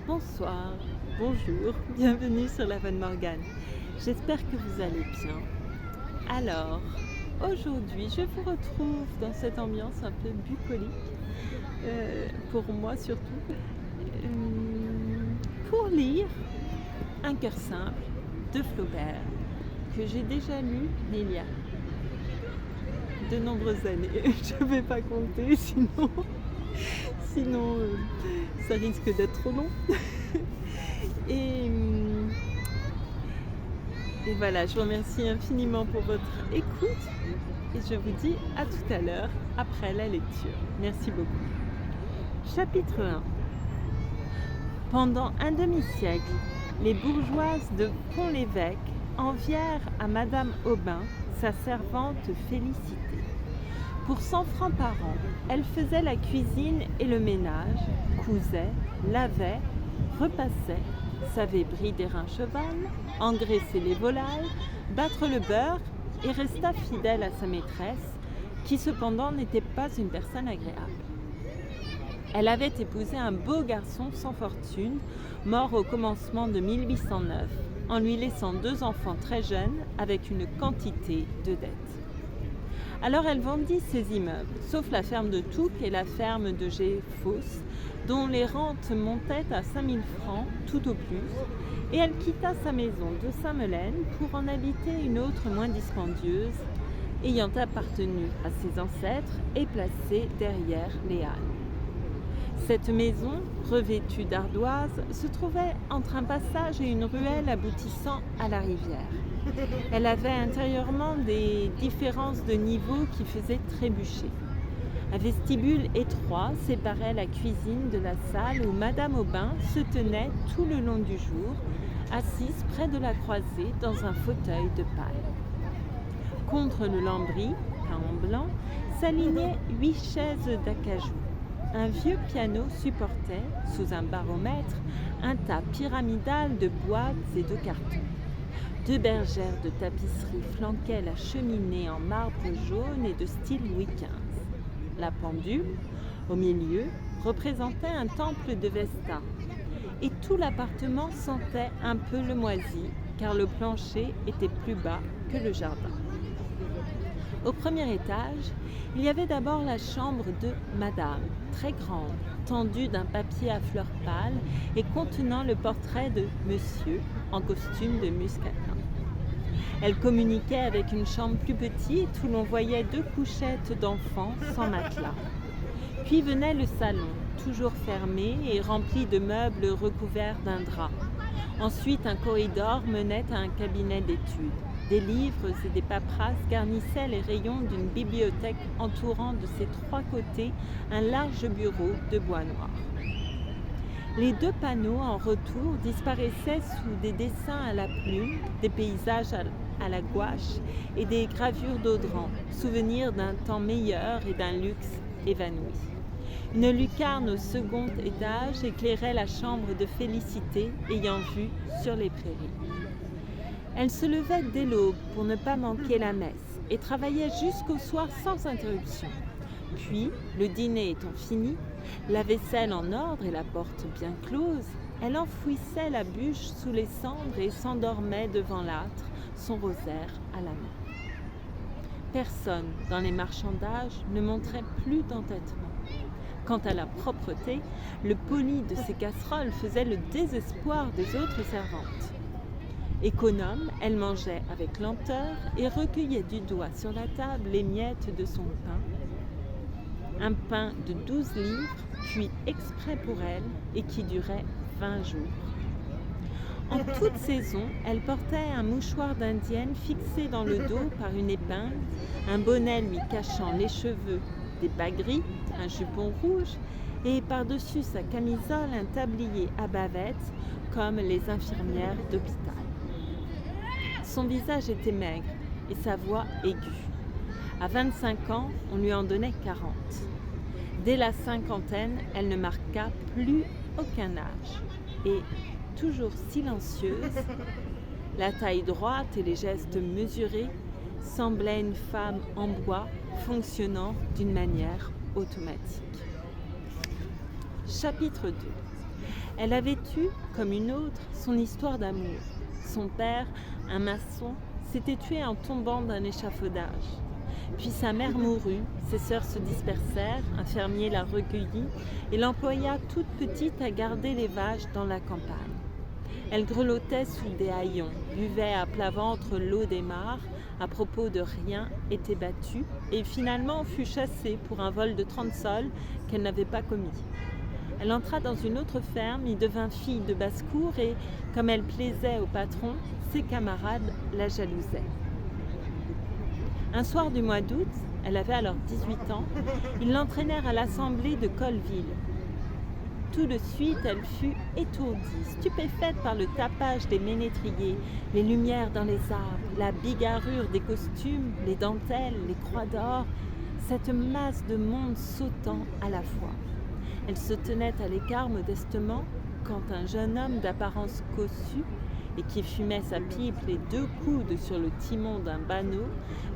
Bonsoir, bonjour, bienvenue sur la Bonne Morgane. J'espère que vous allez bien. Alors, aujourd'hui, je vous retrouve dans cette ambiance un peu bucolique, pour moi surtout, pour lire Un cœur simple de Flaubert, que j'ai déjà lu, mais il y a de nombreuses années. Je ne vais pas compter, sinon ça risque d'être trop long. Et, et voilà, je vous remercie infiniment pour votre écoute et je vous dis à tout à l'heure après la lecture. Merci beaucoup. Chapitre 1. Pendant un demi-siècle, les bourgeoises de Pont-l'Évêque envièrent à Madame Aubin sa servante Félicité. Pour 100 francs par an, elle faisait la cuisine et le ménage, cousait, lavait, repassait, savait brider un cheval, engraisser les volailles, battre le beurre et resta fidèle à sa maîtresse, qui cependant n'était pas une personne agréable. Elle avait épousé un beau garçon sans fortune, mort au commencement de 1809, en lui laissant 2 enfants très jeunes avec une quantité de dettes. Alors elle vendit ses immeubles, sauf la ferme de Touques et la ferme de Géfosse, dont les rentes montaient à 5 000 francs tout au plus, et elle quitta sa maison de Saint-Melaine pour en habiter une autre moins dispendieuse, ayant appartenu à ses ancêtres et placée derrière les Halles. Cette maison, revêtue d'ardoises, se trouvait entre un passage et une ruelle aboutissant à la rivière. Elle avait intérieurement des différences de niveau qui faisaient trébucher. Un vestibule étroit séparait la cuisine de la salle où Madame Aubin se tenait tout le long du jour, assise près de la croisée dans un fauteuil de paille. Contre le lambris, peint en blanc, s'alignaient 8 chaises d'acajou. Un vieux piano supportait, sous un baromètre, un tas pyramidal de boîtes et de cartons. 2 bergères de tapisserie flanquaient la cheminée en marbre jaune et de style Louis XV. La pendule, au milieu, représentait un temple de Vesta. Et tout l'appartement sentait un peu le moisi, car le plancher était plus bas que le jardin. Au premier étage, il y avait d'abord la chambre de Madame, très grande, tendue d'un papier à fleurs pâles et contenant le portrait de Monsieur en costume de muscadin. Elle communiquait avec une chambre plus petite où l'on voyait 2 couchettes d'enfants sans matelas. Puis venait le salon, toujours fermé et rempli de meubles recouverts d'un drap. Ensuite, un corridor menait à un cabinet d'études. Des livres et des paperasses garnissaient les rayons d'une bibliothèque entourant de ses 3 côtés un large bureau de bois noir. Les 2 panneaux en retour disparaissaient sous des dessins à la plume, des paysages à la gouache et des gravures d'Audran, souvenirs d'un temps meilleur et d'un luxe évanoui. Une lucarne au second étage éclairait la chambre de Félicité ayant vue sur les prairies. Elle se levait dès l'aube pour ne pas manquer la messe et travaillait jusqu'au soir sans interruption. Puis, le dîner étant fini, la vaisselle en ordre et la porte bien close, elle enfouissait la bûche sous les cendres et s'endormait devant l'âtre, son rosaire à la main. Personne dans les marchandages ne montrait plus d'entêtement. Quant à la propreté, le poli de ses casseroles faisait le désespoir des autres servantes. Économe, elle mangeait avec lenteur et recueillait du doigt sur la table les miettes de son pain. Un pain de 12 livres, cuit exprès pour elle et qui durait 20 jours. En toute saison, elle portait un mouchoir d'indienne fixé dans le dos par une épingle, un bonnet lui cachant les cheveux, des bas gris, un jupon rouge et par-dessus sa camisole un tablier à bavettes comme les infirmières d'hôpital. Son visage était maigre et sa voix aiguë. À 25 ans, on lui en donnait 40. Dès la cinquantaine, elle ne marqua plus aucun âge. Et, toujours silencieuse, la taille droite et les gestes mesurés, semblait une femme en bois fonctionnant d'une manière automatique. Chapitre 2. Elle avait eu, comme une autre, son histoire d'amour. Son père, un maçon, s'était tué en tombant d'un échafaudage. Puis sa mère mourut, ses sœurs se dispersèrent, un fermier la recueillit et l'employa toute petite à garder les vaches dans la campagne. Elle grelottait sous des haillons, buvait à plat ventre l'eau des mares, à propos de rien, était battue et finalement fut chassée pour un vol de 30 sols qu'elle n'avait pas commis. Elle entra dans une autre ferme, y devint fille de basse-cour et, comme elle plaisait au patron, ses camarades la jalousaient. Un soir du mois d'août, elle avait alors 18 ans, ils l'entraînèrent à l'assemblée de Colleville. Tout de suite, elle fut étourdie, stupéfaite par le tapage des ménétriers, les lumières dans les arbres, la bigarrure des costumes, les dentelles, les croix d'or, cette masse de monde sautant à la fois. Elle se tenait à l'écart modestement quand un jeune homme d'apparence cossue et qui fumait sa pipe les 2 coudes sur le timon d'un banneau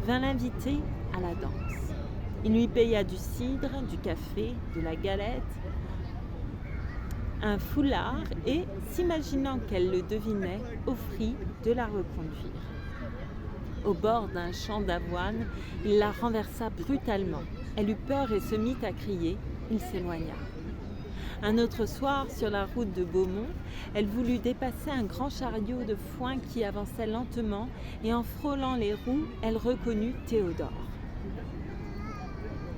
vint l'inviter à la danse. Il lui paya du cidre, du café, de la galette, un foulard et, s'imaginant qu'elle le devinait, offrit de la reconduire. Au bord d'un champ d'avoine, il la renversa brutalement. Elle eut peur et se mit à crier. Il s'éloigna. Un autre soir, sur la route de Beaumont, elle voulut dépasser un grand chariot de foin qui avançait lentement et en frôlant les roues, elle reconnut Théodore.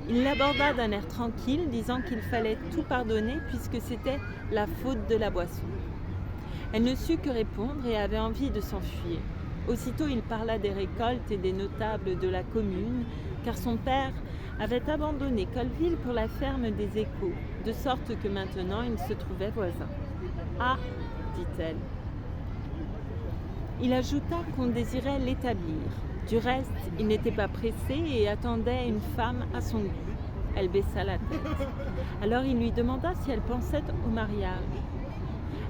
Il l'aborda d'un air tranquille, disant qu'il fallait tout pardonner puisque c'était la faute de la boisson. Elle ne sut que répondre et avait envie de s'enfuir. Aussitôt, il parla des récoltes et des notables de la commune, car son père avait abandonné Colleville pour la ferme des Échos, de sorte que maintenant il se trouvait voisin. « Ah !» dit-elle. Il ajouta qu'on désirait l'établir. Du reste, il n'était pas pressé et attendait une femme à son goût. Elle baissa la tête. Alors il lui demanda si elle pensait au mariage.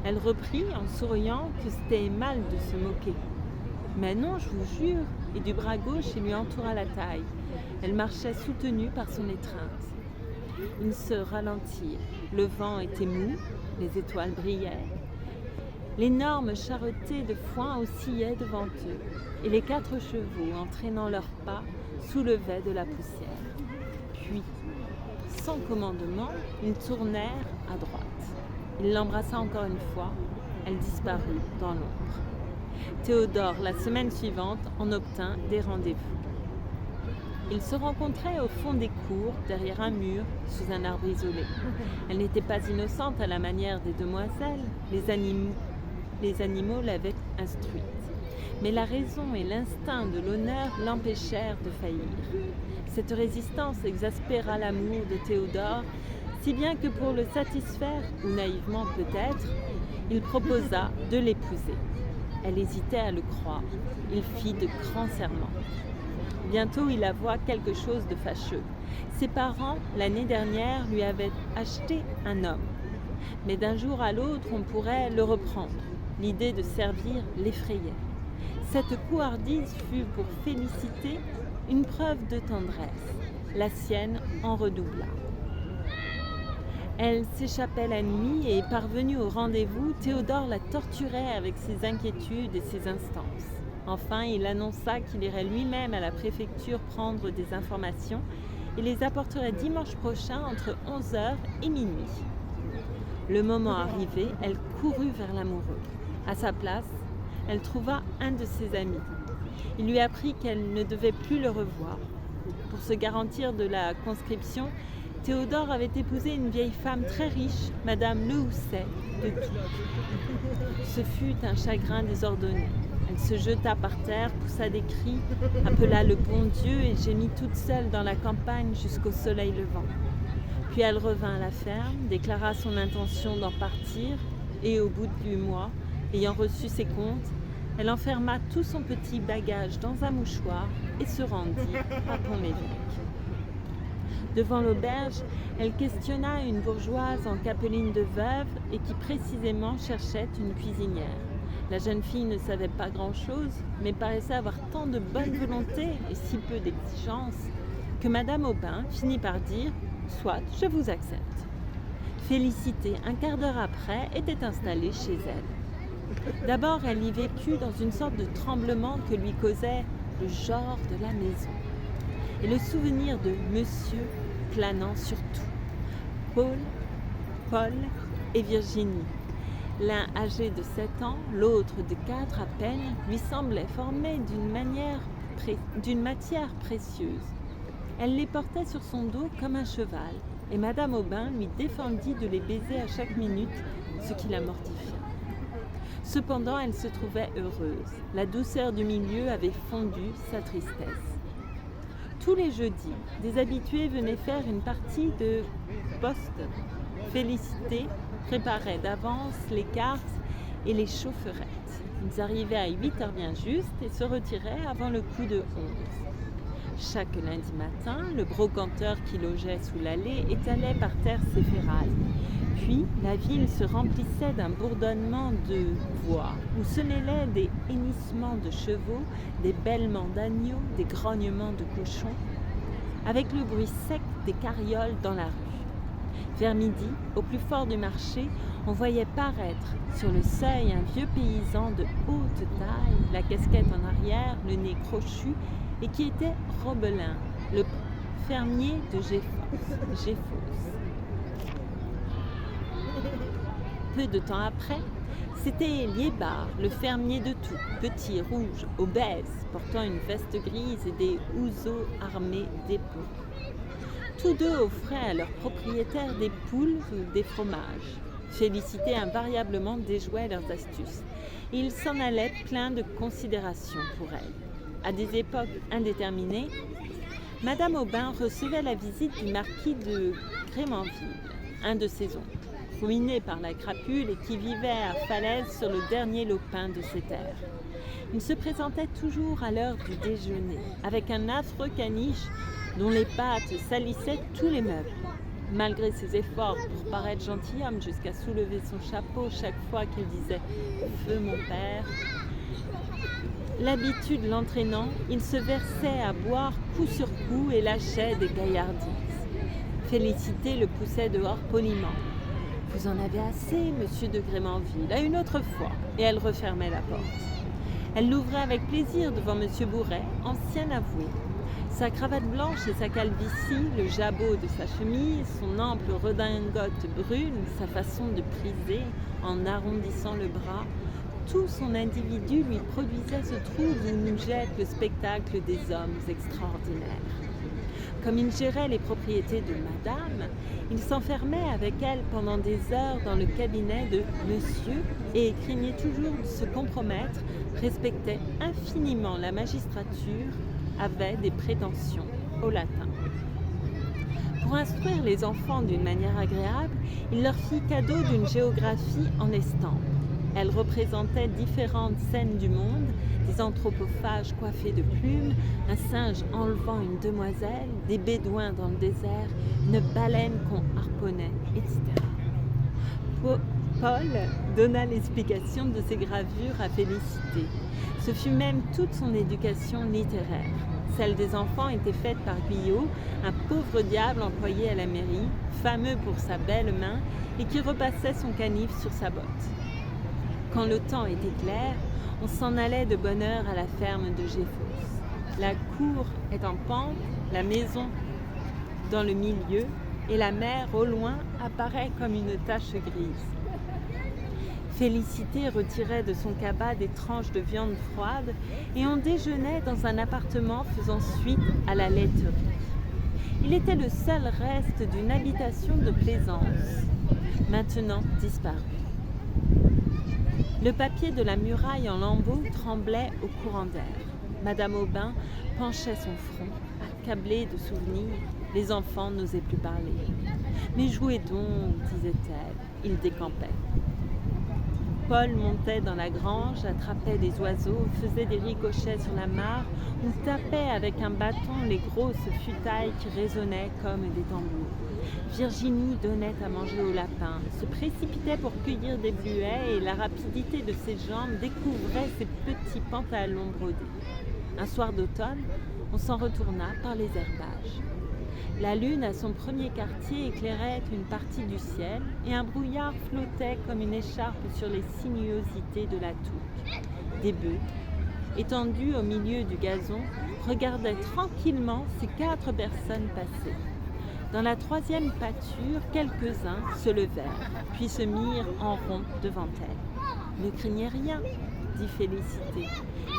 Elle reprit en souriant que c'était mal de se moquer. « Mais non, je vous jure !» Et du bras gauche, il lui entoura la taille. Elle marchait soutenue par son étreinte. Ils se ralentirent. Le vent était mou, les étoiles brillaient. L'énorme charretée de foin oscillait devant eux, et les 4 chevaux, entraînant leurs pas, soulevaient de la poussière. Puis, sans commandement, ils tournèrent à droite. Il l'embrassa encore une fois. Elle disparut dans l'ombre. Théodore, la semaine suivante, en obtint des rendez-vous. Ils se rencontraient au fond des cours, derrière un mur, sous un arbre isolé. Elle n'était pas innocente à la manière des demoiselles. Les animaux l'avaient instruite. Mais la raison et l'instinct de l'honneur l'empêchèrent de faillir. Cette résistance exaspéra l'amour de Théodore, si bien que pour le satisfaire, ou naïvement peut-être, il proposa de l'épouser. Elle hésitait à le croire. Il fit de grands serments. Bientôt, il avoua quelque chose de fâcheux. Ses parents, l'année dernière, lui avaient acheté un homme. Mais d'un jour à l'autre, on pourrait le reprendre. L'idée de servir l'effrayait. Cette couardise fut pour Félicité une preuve de tendresse. La sienne en redoubla. Elle s'échappait la nuit et, parvenue au rendez-vous, Théodore la torturait avec ses inquiétudes et ses instances. Enfin, il annonça qu'il irait lui-même à la préfecture prendre des informations et les apporterait dimanche prochain entre 11h et minuit. Le moment arrivé, elle courut vers l'amoureux. À sa place, elle trouva un de ses amis. Il lui apprit qu'elle ne devait plus le revoir. Pour se garantir de la conscription, Théodore avait épousé une vieille femme très riche, Madame Lehousset, de Touques. Ce fut un chagrin désordonné. Elle se jeta par terre, poussa des cris, appela le bon Dieu et gémit toute seule dans la campagne jusqu'au soleil levant. Puis elle revint à la ferme, déclara son intention d'en partir et au bout du mois, ayant reçu ses comptes, elle enferma tout son petit bagage dans un mouchoir et se rendit à Pont-l'Évêque. Devant l'auberge, elle questionna une bourgeoise en capeline de veuve et qui précisément cherchait une cuisinière. La jeune fille ne savait pas grand-chose, mais paraissait avoir tant de bonne volonté et si peu d'exigence que Madame Aubin finit par dire « Soit, je vous accepte ». Félicité, un quart d'heure après, était installée chez elle. D'abord, elle y vécut dans une sorte de tremblement que lui causait le genre de la maison et le souvenir de monsieur planant sur tout. Paul et Virginie, l'un âgé de 7 ans, l'autre de 4 à peine, lui semblaient formés d'une matière précieuse. Elle les portait sur son dos comme un cheval, et Madame Aubin lui défendit de les baiser à chaque minute, ce qui la mortifia. Cependant, elle se trouvait heureuse. La douceur du milieu avait fondu sa tristesse. Tous les jeudis, des habitués venaient faire une partie de poste. Félicité préparait d'avance les cartes et les chaufferettes. Ils arrivaient à 8h bien juste et se retiraient avant le coup de 11. Chaque lundi matin, le brocanteur qui logeait sous l'allée étalait par terre ses ferrailles. Puis, la ville se remplissait d'un bourdonnement de voix, où se mêlaient des hennissements de chevaux, des bêlements d'agneaux, des grognements de cochons, avec le bruit sec des carrioles dans la rue. Vers midi, au plus fort du marché, on voyait paraître sur le seuil un vieux paysan de haute taille, la casquette en arrière, le nez crochu, et qui était Robelin, le fermier de Géfos. Peu de temps après, c'était Liébard, le fermier de tout, petit, rouge, obèse, portant une veste grise et des houseaux armés d'épeaux. Tous deux offraient à leurs propriétaires des poules ou des fromages. Félicité invariablement déjouait leurs astuces, et ils s'en allaient pleins de considération pour elle. À des époques indéterminées, Madame Aubin recevait la visite du marquis de Grémanville, un de ses oncles, ruiné par la crapule et qui vivait à Falaise sur le dernier lopin de ses terres. Il se présentait toujours à l'heure du déjeuner, avec un affreux caniche dont les pattes salissaient tous les meubles. Malgré ses efforts pour paraître gentilhomme jusqu'à soulever son chapeau chaque fois qu'il disait « Feu mon père », l'habitude l'entraînant, il se versait à boire coup sur coup et lâchait des gaillardises. Félicité le poussait dehors poliment. « Vous en avez assez, monsieur de Grémanville, à une autre fois », et elle refermait la porte. Elle l'ouvrait avec plaisir devant monsieur Bourret, ancien avoué. Sa cravate blanche et sa calvitie, le jabot de sa chemise, son ample redingote brune, sa façon de priser en arrondissant le bras, tout son individu lui produisait ce trou où nous jette le spectacle des hommes extraordinaires. Comme il gérait les propriétés de madame, il s'enfermait avec elle pendant des heures dans le cabinet de monsieur et craignait toujours de se compromettre, respectait infiniment la magistrature, avait des prétentions au latin. Pour instruire les enfants d'une manière agréable, il leur fit cadeau d'une géographie en estampes. Elle représentait différentes scènes du monde, des anthropophages coiffés de plumes, un singe enlevant une demoiselle, des bédouins dans le désert, une baleine qu'on harponnait, etc. Paul donna l'explication de ces gravures à Félicité. Ce fut même toute son éducation littéraire. Celle des enfants était faite par Guyot, un pauvre diable employé à la mairie, fameux pour sa belle main et qui repassait son canif sur sa botte. Quand le temps était clair, on s'en allait de bonne heure à la ferme de Géfos. La cour est en pente, la maison dans le milieu, et la mer au loin apparaît comme une tache grise. Félicité retirait de son cabas des tranches de viande froide et on déjeunait dans un appartement faisant suite à la laiterie. Il était le seul reste d'une habitation de plaisance, maintenant disparue. Le papier de la muraille en lambeaux tremblait au courant d'air. Madame Aubin penchait son front, accablée de souvenirs. Les enfants n'osaient plus parler. « Mais jouez donc, disait-elle. » Ils décampaient. Paul montait dans la grange, attrapait des oiseaux, faisait des ricochets sur la mare ou tapait avec un bâton les grosses futailles qui résonnaient comme des tambours. Virginie donnait à manger aux lapins, se précipitait pour cueillir des bleuets et la rapidité de ses jambes découvrait ses petits pantalons brodés. Un soir d'automne, on s'en retourna par les herbages. La lune à son premier quartier éclairait une partie du ciel et un brouillard flottait comme une écharpe sur les sinuosités de la tour. Des bœufs, étendus au milieu du gazon, regardaient tranquillement ces 4 personnes passer. Dans la 3e pâture, quelques-uns se levèrent, puis se mirent en rond devant elle. « Ne craignez rien », dit Félicité.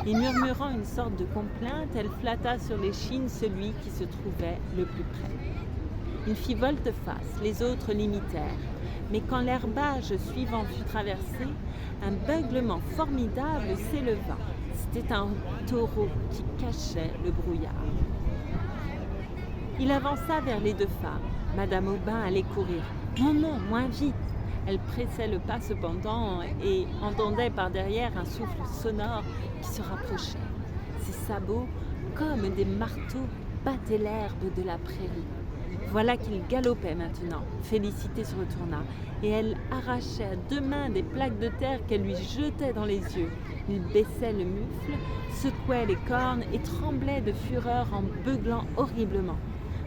Et murmurant une sorte de complainte, elle flatta sur l'échine celui qui se trouvait le plus près. Il fit volte-face, les autres l'imitèrent. Mais quand l'herbage suivant fut traversé, un beuglement formidable s'éleva. C'était un taureau qui cachait le brouillard. Il avança vers les 2 femmes. Madame Aubin allait courir. « Non, non, moins vite !» Elle pressait le pas cependant et entendait par derrière un souffle sonore qui se rapprochait. Ses sabots, comme des marteaux, battaient l'herbe de la prairie. Voilà qu'il galopait maintenant. Félicité se retourna et elle arrachait à 2 mains des plaques de terre qu'elle lui jetait dans les yeux. Il baissait le mufle, secouait les cornes et tremblait de fureur en beuglant horriblement.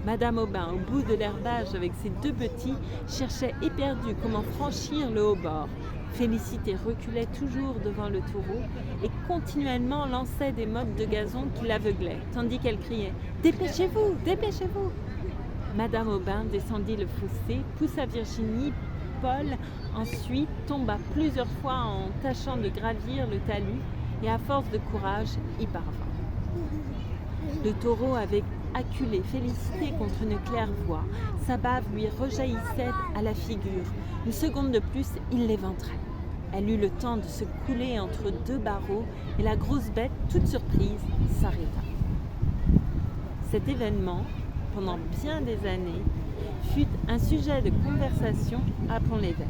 Madame Aubin, au bout de l'herbage avec ses 2 petits, cherchait éperdue comment franchir le haut-bord. Félicité reculait toujours devant le taureau et continuellement lançait des mottes de gazon qui l'aveuglaient, tandis qu'elle criait « Dépêchez-vous, dépêchez-vous » Madame Aubin descendit le fossé, poussa Virginie, Paul, ensuite tomba plusieurs fois en tâchant de gravir le talus et à force de courage y parvint. Le taureau avait acculé Félicité contre une claire-voie. Sa bave lui rejaillissait à la figure. Une seconde de plus, il l'éventrait. Elle eut le temps de se couler entre 2 barreaux et la grosse bête, toute surprise, s'arrêta. Cet événement, pendant bien des années, fut un sujet de conversation à Pont-l'Évêque.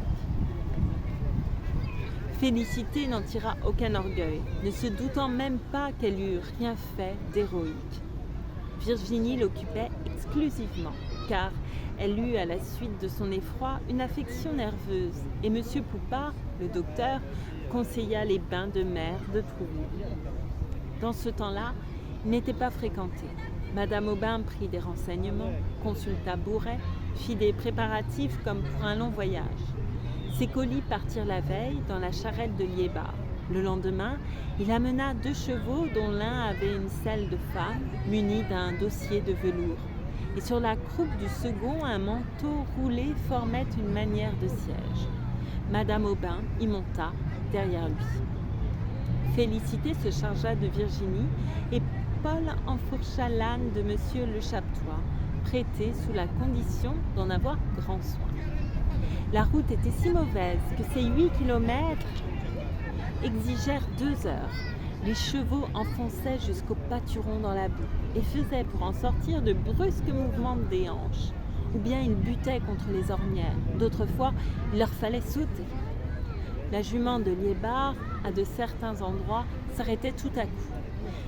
Félicité n'en tira aucun orgueil, ne se doutant même pas qu'elle eût rien fait d'héroïque. Virginie l'occupait exclusivement, car elle eut à la suite de son effroi une affection nerveuse, et M. Poupart, le docteur, conseilla les bains de mer de Trouville. Dans ce temps-là, il n'était pas fréquenté. Madame Aubin prit des renseignements, consulta Bourret, fit des préparatifs comme pour un long voyage. Ses colis partirent la veille dans la charrette de Liébar. Le lendemain, il amena 2 chevaux dont l'un avait une selle de femme munie d'un dossier de velours. Et sur la croupe du second, un manteau roulé formait une manière de siège. Madame Aubin y monta derrière lui. Félicité se chargea de Virginie et Paul enfourcha l'âne de Monsieur Le Chapetois, prêté sous la condition d'en avoir grand soin. La route était si mauvaise que ces 8 kilomètres exigèrent 2 heures. Les chevaux enfonçaient jusqu'au pâturon dans la boue et faisaient pour en sortir de brusques mouvements des hanches. Ou bien ils butaient contre les ornières. D'autres fois, il leur fallait sauter. La jument de Liébar, à de certains endroits, s'arrêtait tout à coup.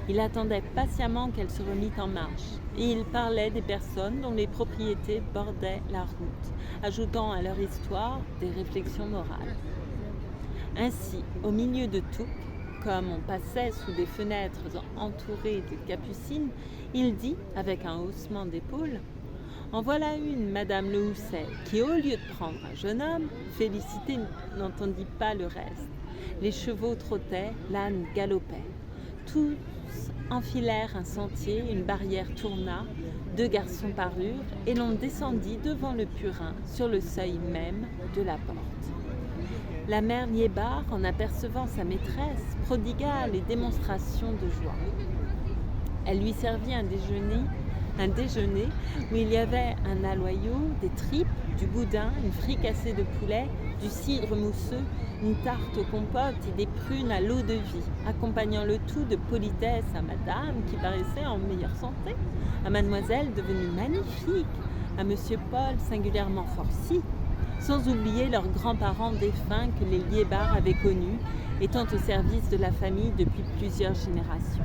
Il attendait patiemment qu'elle se remît en marche. Et il parlait des personnes dont les propriétés bordaient la route, ajoutant à leur histoire des réflexions morales. Ainsi, au milieu de tout, comme on passait sous des fenêtres entourées de capucines, il dit, avec un haussement d'épaules, « En voilà une, Madame Le Housset, qui, au lieu de prendre un jeune homme, Félicité n'entendit pas le reste. Les chevaux trottaient, l'âne galopait. Tous enfilèrent un sentier, une barrière tourna, 2 garçons parurent, et l'on descendit devant le purin, sur le seuil même de la porte. La mère Liébar, en apercevant sa maîtresse, prodigua les démonstrations de joie. Elle lui servit un déjeuner où il y avait un aloyau, des tripes, du boudin, une fricassée de poulet, du cidre mousseux, une tarte aux compotes et des prunes à l'eau de vie, accompagnant le tout de politesse à madame qui paraissait en meilleure santé, à mademoiselle devenue magnifique, à monsieur Paul singulièrement forci, sans oublier leurs grands-parents défunts que les Liébar avaient connus, étant au service de la famille depuis plusieurs générations.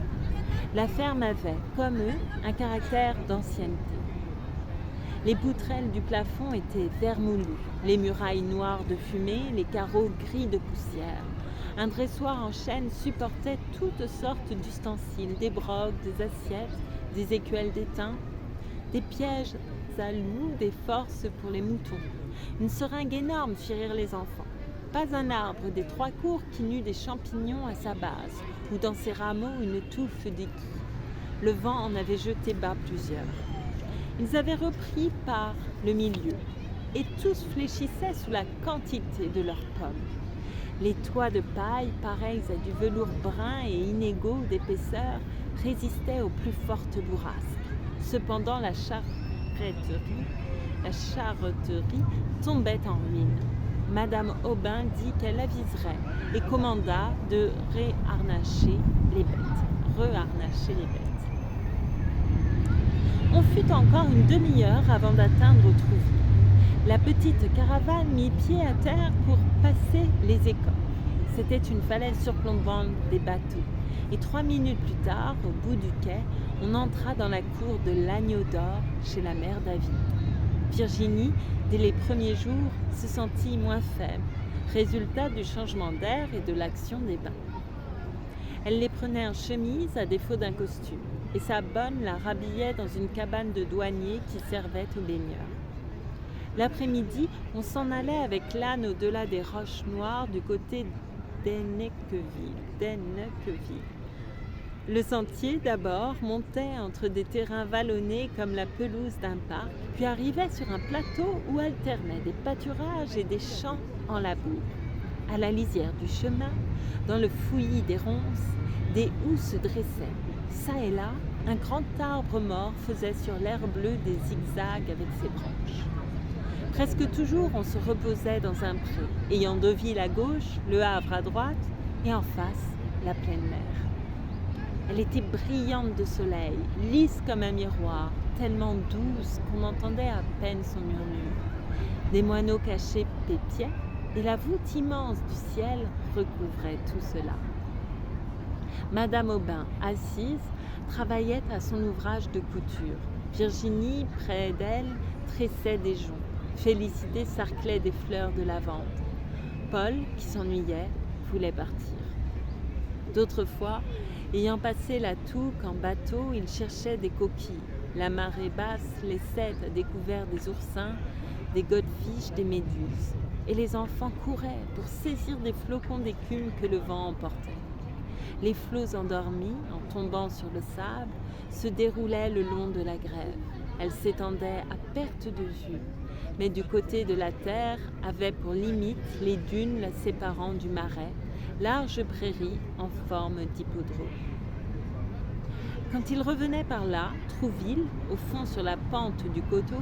La ferme avait, comme eux, un caractère d'ancienneté. Les poutrelles du plafond étaient vermoulues, les murailles noires de fumée, les carreaux gris de poussière. Un dressoir en chêne supportait toutes sortes d'ustensiles, des brocs, des assiettes, des écuelles d'étain, des pièges à loup, des forces pour les moutons. Une seringue énorme fit rire les enfants. Pas un arbre des 3 cours qui n'eût des champignons à sa base, ou dans ses rameaux une touffe d'aiguilles. Le vent en avait jeté bas plusieurs. Ils avaient repris par le milieu, et tous fléchissaient sous la quantité de leurs pommes. Les toits de paille, pareils à du velours brun et inégaux d'épaisseur, résistaient aux plus fortes bourrasques. Cependant, la charretterie tombait en ruine. Madame Aubin dit qu'elle aviserait et commanda de reharnacher les bêtes. On fut encore une demi-heure avant d'atteindre Trouville. La petite caravane mit pied à terre pour passer les écoles. C'était une falaise surplombant des bateaux. Et 3 minutes plus tard, au bout du quai, on entra dans la cour de l'Agneau d'Or chez la mère David. Virginie, dès les premiers jours, se sentit moins faible, résultat du changement d'air et de l'action des bains. Elle les prenait en chemise à défaut d'un costume, et sa bonne la rhabillait dans une cabane de douanier qui servait aux baigneurs. L'après-midi, on s'en allait avec l'âne au-delà des roches noires du côté d'Ennequeville. Le sentier, d'abord, montait entre des terrains vallonnés comme la pelouse d'un parc, puis arrivait sur un plateau où alternaient des pâturages et des champs en labour. À la lisière du chemin, dans le fouillis des ronces, des houx se dressaient. Ça et là, un grand arbre mort faisait sur l'air bleu des zigzags avec ses branches. Presque toujours, on se reposait dans un pré, ayant Deauville à gauche, Le Havre à droite, et en face, la pleine mer. Elle était brillante de soleil, lisse comme un miroir, tellement douce qu'on entendait à peine son murmure. Des moineaux cachés pépiaient, et la voûte immense du ciel recouvrait tout cela. Madame Aubin, assise, travaillait à son ouvrage de couture. Virginie, près d'elle, tressait des joncs. Félicité sarclait des fleurs de lavande. Paul, qui s'ennuyait, voulait partir. D'autres fois, ayant passé la Touques en bateau, il cherchait des coquilles. La marée basse laissait à découvert des oursins, des godefilles, des méduses. Et les enfants couraient pour saisir des flocons d'écume que le vent emportait. Les flots endormis, en tombant sur le sable, se déroulaient le long de la grève. Elle s'étendait à perte de vue, mais du côté de la terre avait pour limite les dunes la séparant du marais, large prairie en forme d'hippodrome. Quand il revenait par là, Trouville, au fond sur la pente du coteau,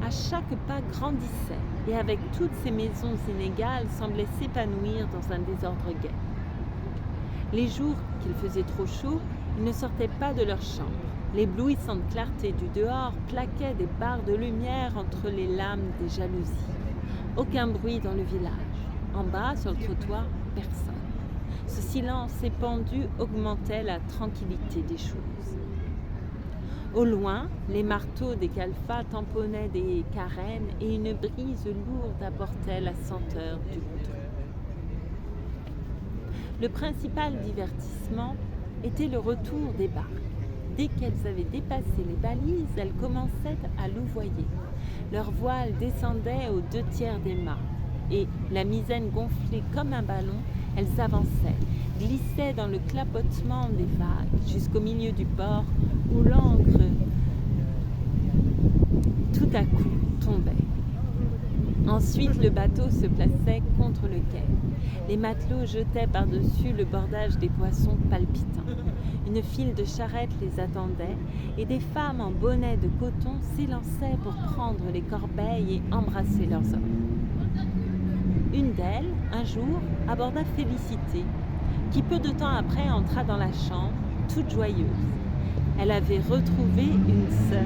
à chaque pas grandissait et avec toutes ses maisons inégales semblait s'épanouir dans un désordre gai. Les jours qu'il faisait trop chaud, ils ne sortaient pas de leur chambre. L'éblouissante clarté du dehors plaquait des barres de lumière entre les lames des jalousies. Aucun bruit dans le village. En bas, sur le trottoir, personne. Ce silence épandu augmentait la tranquillité des choses. Au loin, les marteaux des calfats tamponnaient des carènes et une brise lourde apportait la senteur du goudron. Le principal divertissement était le retour des barques. Dès qu'elles avaient dépassé les balises, elles commençaient à louvoyer. Leurs voiles descendaient aux 2/3 des mâts, et, la misaine gonflée comme un ballon, elles avançaient, glissaient dans le clapotement des vagues jusqu'au milieu du port où l'ancre, tout à coup, tombait. Ensuite, le bateau se plaçait contre le quai. Les matelots jetaient par-dessus le bordage des poissons palpitants. Une file de charrettes les attendait et des femmes en bonnet de coton s'élançaient pour prendre les corbeilles et embrasser leurs hommes. Une d'elles, un jour, aborda Félicité, qui peu de temps après entra dans la chambre, toute joyeuse. Elle avait retrouvé une sœur.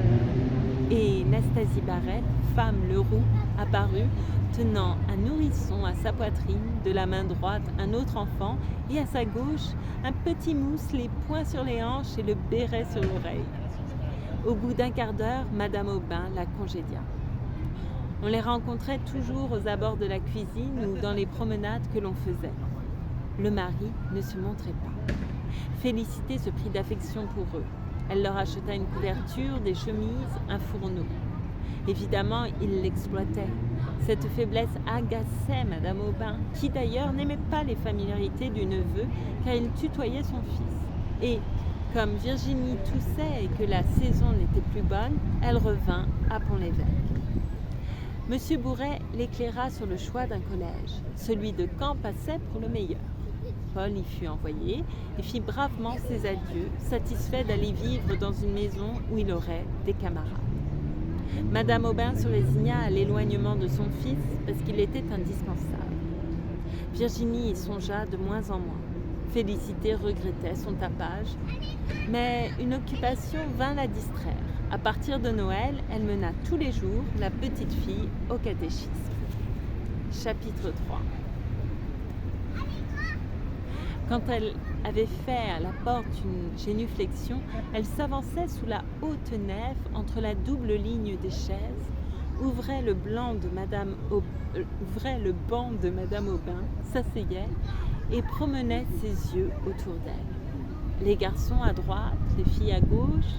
Et Nastasie Barrette, femme Leroux, apparut, tenant un nourrisson à sa poitrine, de la main droite un autre enfant, et à sa gauche un petit mousse, les poings sur les hanches et le béret sur l'oreille. Au bout d'un quart d'heure, Madame Aubin la congédia. On les rencontrait toujours aux abords de la cuisine ou dans les promenades que l'on faisait. Le mari ne se montrait pas. Félicité se prit d'affection pour eux. Elle leur acheta une couverture, des chemises, un fourneau. Évidemment, il l'exploitait. Cette faiblesse agaçait Madame Aubin, qui d'ailleurs n'aimait pas les familiarités du neveu, car il tutoyait son fils. Et, comme Virginie toussait et que la saison n'était plus bonne, elle revint à Pont-l'Évêque. Monsieur Bourret l'éclaira sur le choix d'un collège. Celui de Caen passait pour le meilleur. Paul y fut envoyé et fit bravement ses adieux, satisfait d'aller vivre dans une maison où il aurait des camarades. Madame Aubin se résigna à l'éloignement de son fils parce qu'il était indispensable. Virginie y songea de moins en moins. Félicité regrettait son tapage, mais une occupation vint la distraire. À partir de Noël, elle mena tous les jours la petite fille au catéchisme. Chapitre 3. Quand elle avait fait à la porte une génuflexion, elle s'avançait sous la haute nef entre la double ligne des chaises, ouvrait le banc de Madame Aubin, s'asseyait et promenait ses yeux autour d'elle. Les garçons à droite, les filles à gauche,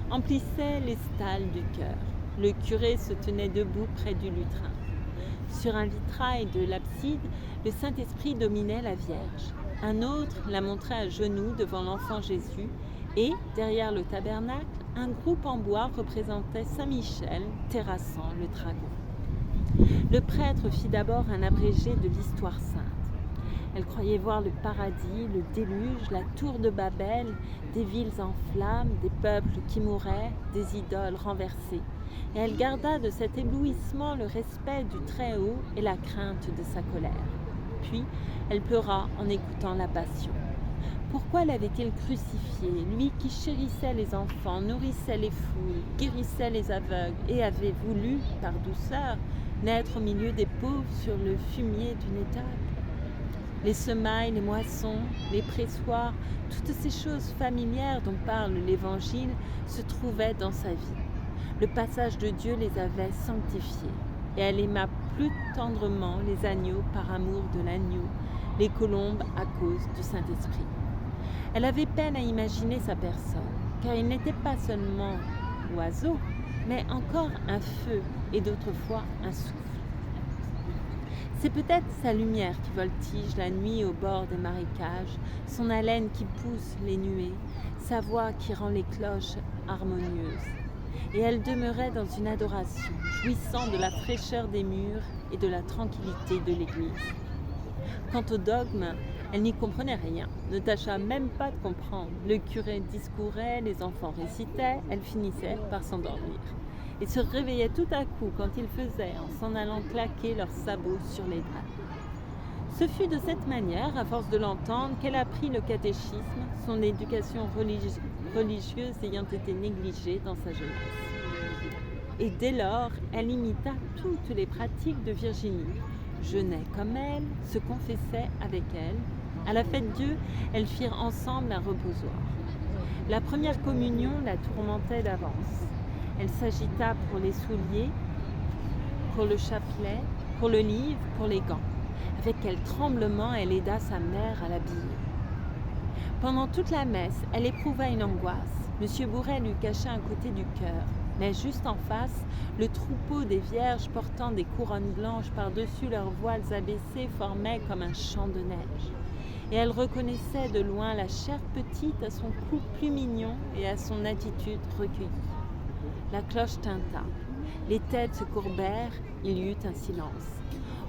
emplissaient les stalles du chœur. Le curé se tenait debout près du lutrin. Sur un vitrail de l'abside, le Saint-Esprit dominait la Vierge. Un autre la montrait à genoux devant l'enfant Jésus et, derrière le tabernacle, un groupe en bois représentait Saint-Michel terrassant le dragon. Le prêtre fit d'abord un abrégé de l'histoire sainte. Elle croyait voir le paradis, le déluge, la tour de Babel, des villes en flammes, des peuples qui mouraient, des idoles renversées. Et elle garda de cet éblouissement le respect du Très-Haut et la crainte de sa colère. Puis, elle pleura en écoutant la Passion. Pourquoi l'avait-il crucifié, lui qui chérissait les enfants, nourrissait les foules, guérissait les aveugles et avait voulu, par douceur, naître au milieu des pauvres sur le fumier d'une étape? Les semailles, les moissons, les pressoirs, toutes ces choses familières dont parle l'Évangile se trouvaient dans sa vie. Le passage de Dieu les avait sanctifiés, et elle aima plus tendrement les agneaux par amour de l'agneau, les colombes à cause du Saint-Esprit. Elle avait peine à imaginer sa personne, car il n'était pas seulement oiseau, mais encore un feu et d'autres fois un souffle. C'est peut-être sa lumière qui voltige la nuit au bord des marécages, son haleine qui pousse les nuées, sa voix qui rend les cloches harmonieuses. Et elle demeurait dans une adoration, jouissant de la fraîcheur des murs et de la tranquillité de l'église. Quant au dogme, elle n'y comprenait rien, ne tâcha même pas de comprendre. Le curé discourait, les enfants récitaient, elle finissait par s'endormir. Et se réveillait tout à coup quand ils faisaient, en s'en allant claquer leurs sabots sur les draps. Ce fut de cette manière, à force de l'entendre, qu'elle apprit le catéchisme, son éducation religieuse ayant été négligée dans sa jeunesse. Et dès lors, elle imita toutes les pratiques de Virginie. Jeûnait comme elle, se confessait avec elle. À la fête Dieu, elles firent ensemble un reposoir. La première communion la tourmentait d'avance. Elle s'agita pour les souliers, pour le chapelet, pour le livre, pour les gants. Avec quel tremblement elle aida sa mère à l'habiller. Pendant toute la messe, elle éprouva une angoisse. Monsieur Bourret lui cacha un côté du cœur, mais juste en face, le troupeau des vierges portant des couronnes blanches par-dessus leurs voiles abaissés formait comme un champ de neige. Et elle reconnaissait de loin la chère petite à son cou plus mignon et à son attitude recueillie. La cloche tinta, les têtes se courbèrent, il y eut un silence.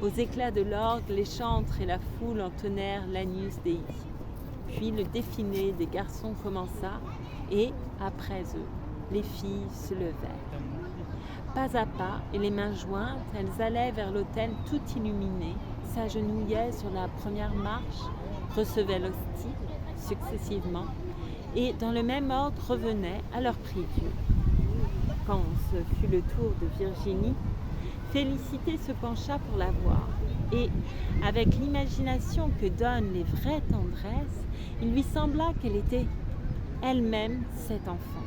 Aux éclats de l'orgue, les chantres et la foule entonnèrent l'Agnus Dei. Puis le défilé des garçons commença et, après eux, les filles se levèrent. Pas à pas et les mains jointes, elles allaient vers l'autel tout illuminé, s'agenouillaient sur la première marche, recevaient l'hostie successivement et, dans le même ordre, revenaient à leur prie-Dieu. Quand ce fut le tour de Virginie, Félicité se pencha pour la voir et, avec l'imagination que donnent les vraies tendresses, il lui sembla qu'elle était elle-même cet enfant.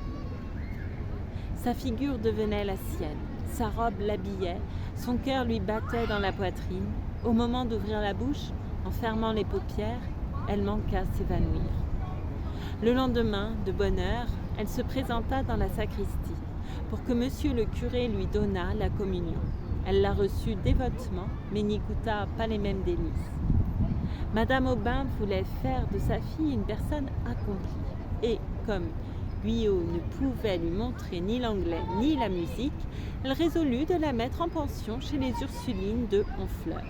Sa figure devenait la sienne, sa robe l'habillait, son cœur lui battait dans la poitrine. Au moment d'ouvrir la bouche, en fermant les paupières, elle manqua s'évanouir. Le lendemain, de bonne heure, elle se présenta dans la sacristie. pour que monsieur le curé lui donnât la communion. Elle la reçut dévotement, mais n'y goûta pas les mêmes délices. Madame Aubin voulait faire de sa fille une personne accomplie, et comme Guyot ne pouvait lui montrer ni l'anglais ni la musique, elle résolut de la mettre en pension chez les Ursulines de Honfleur.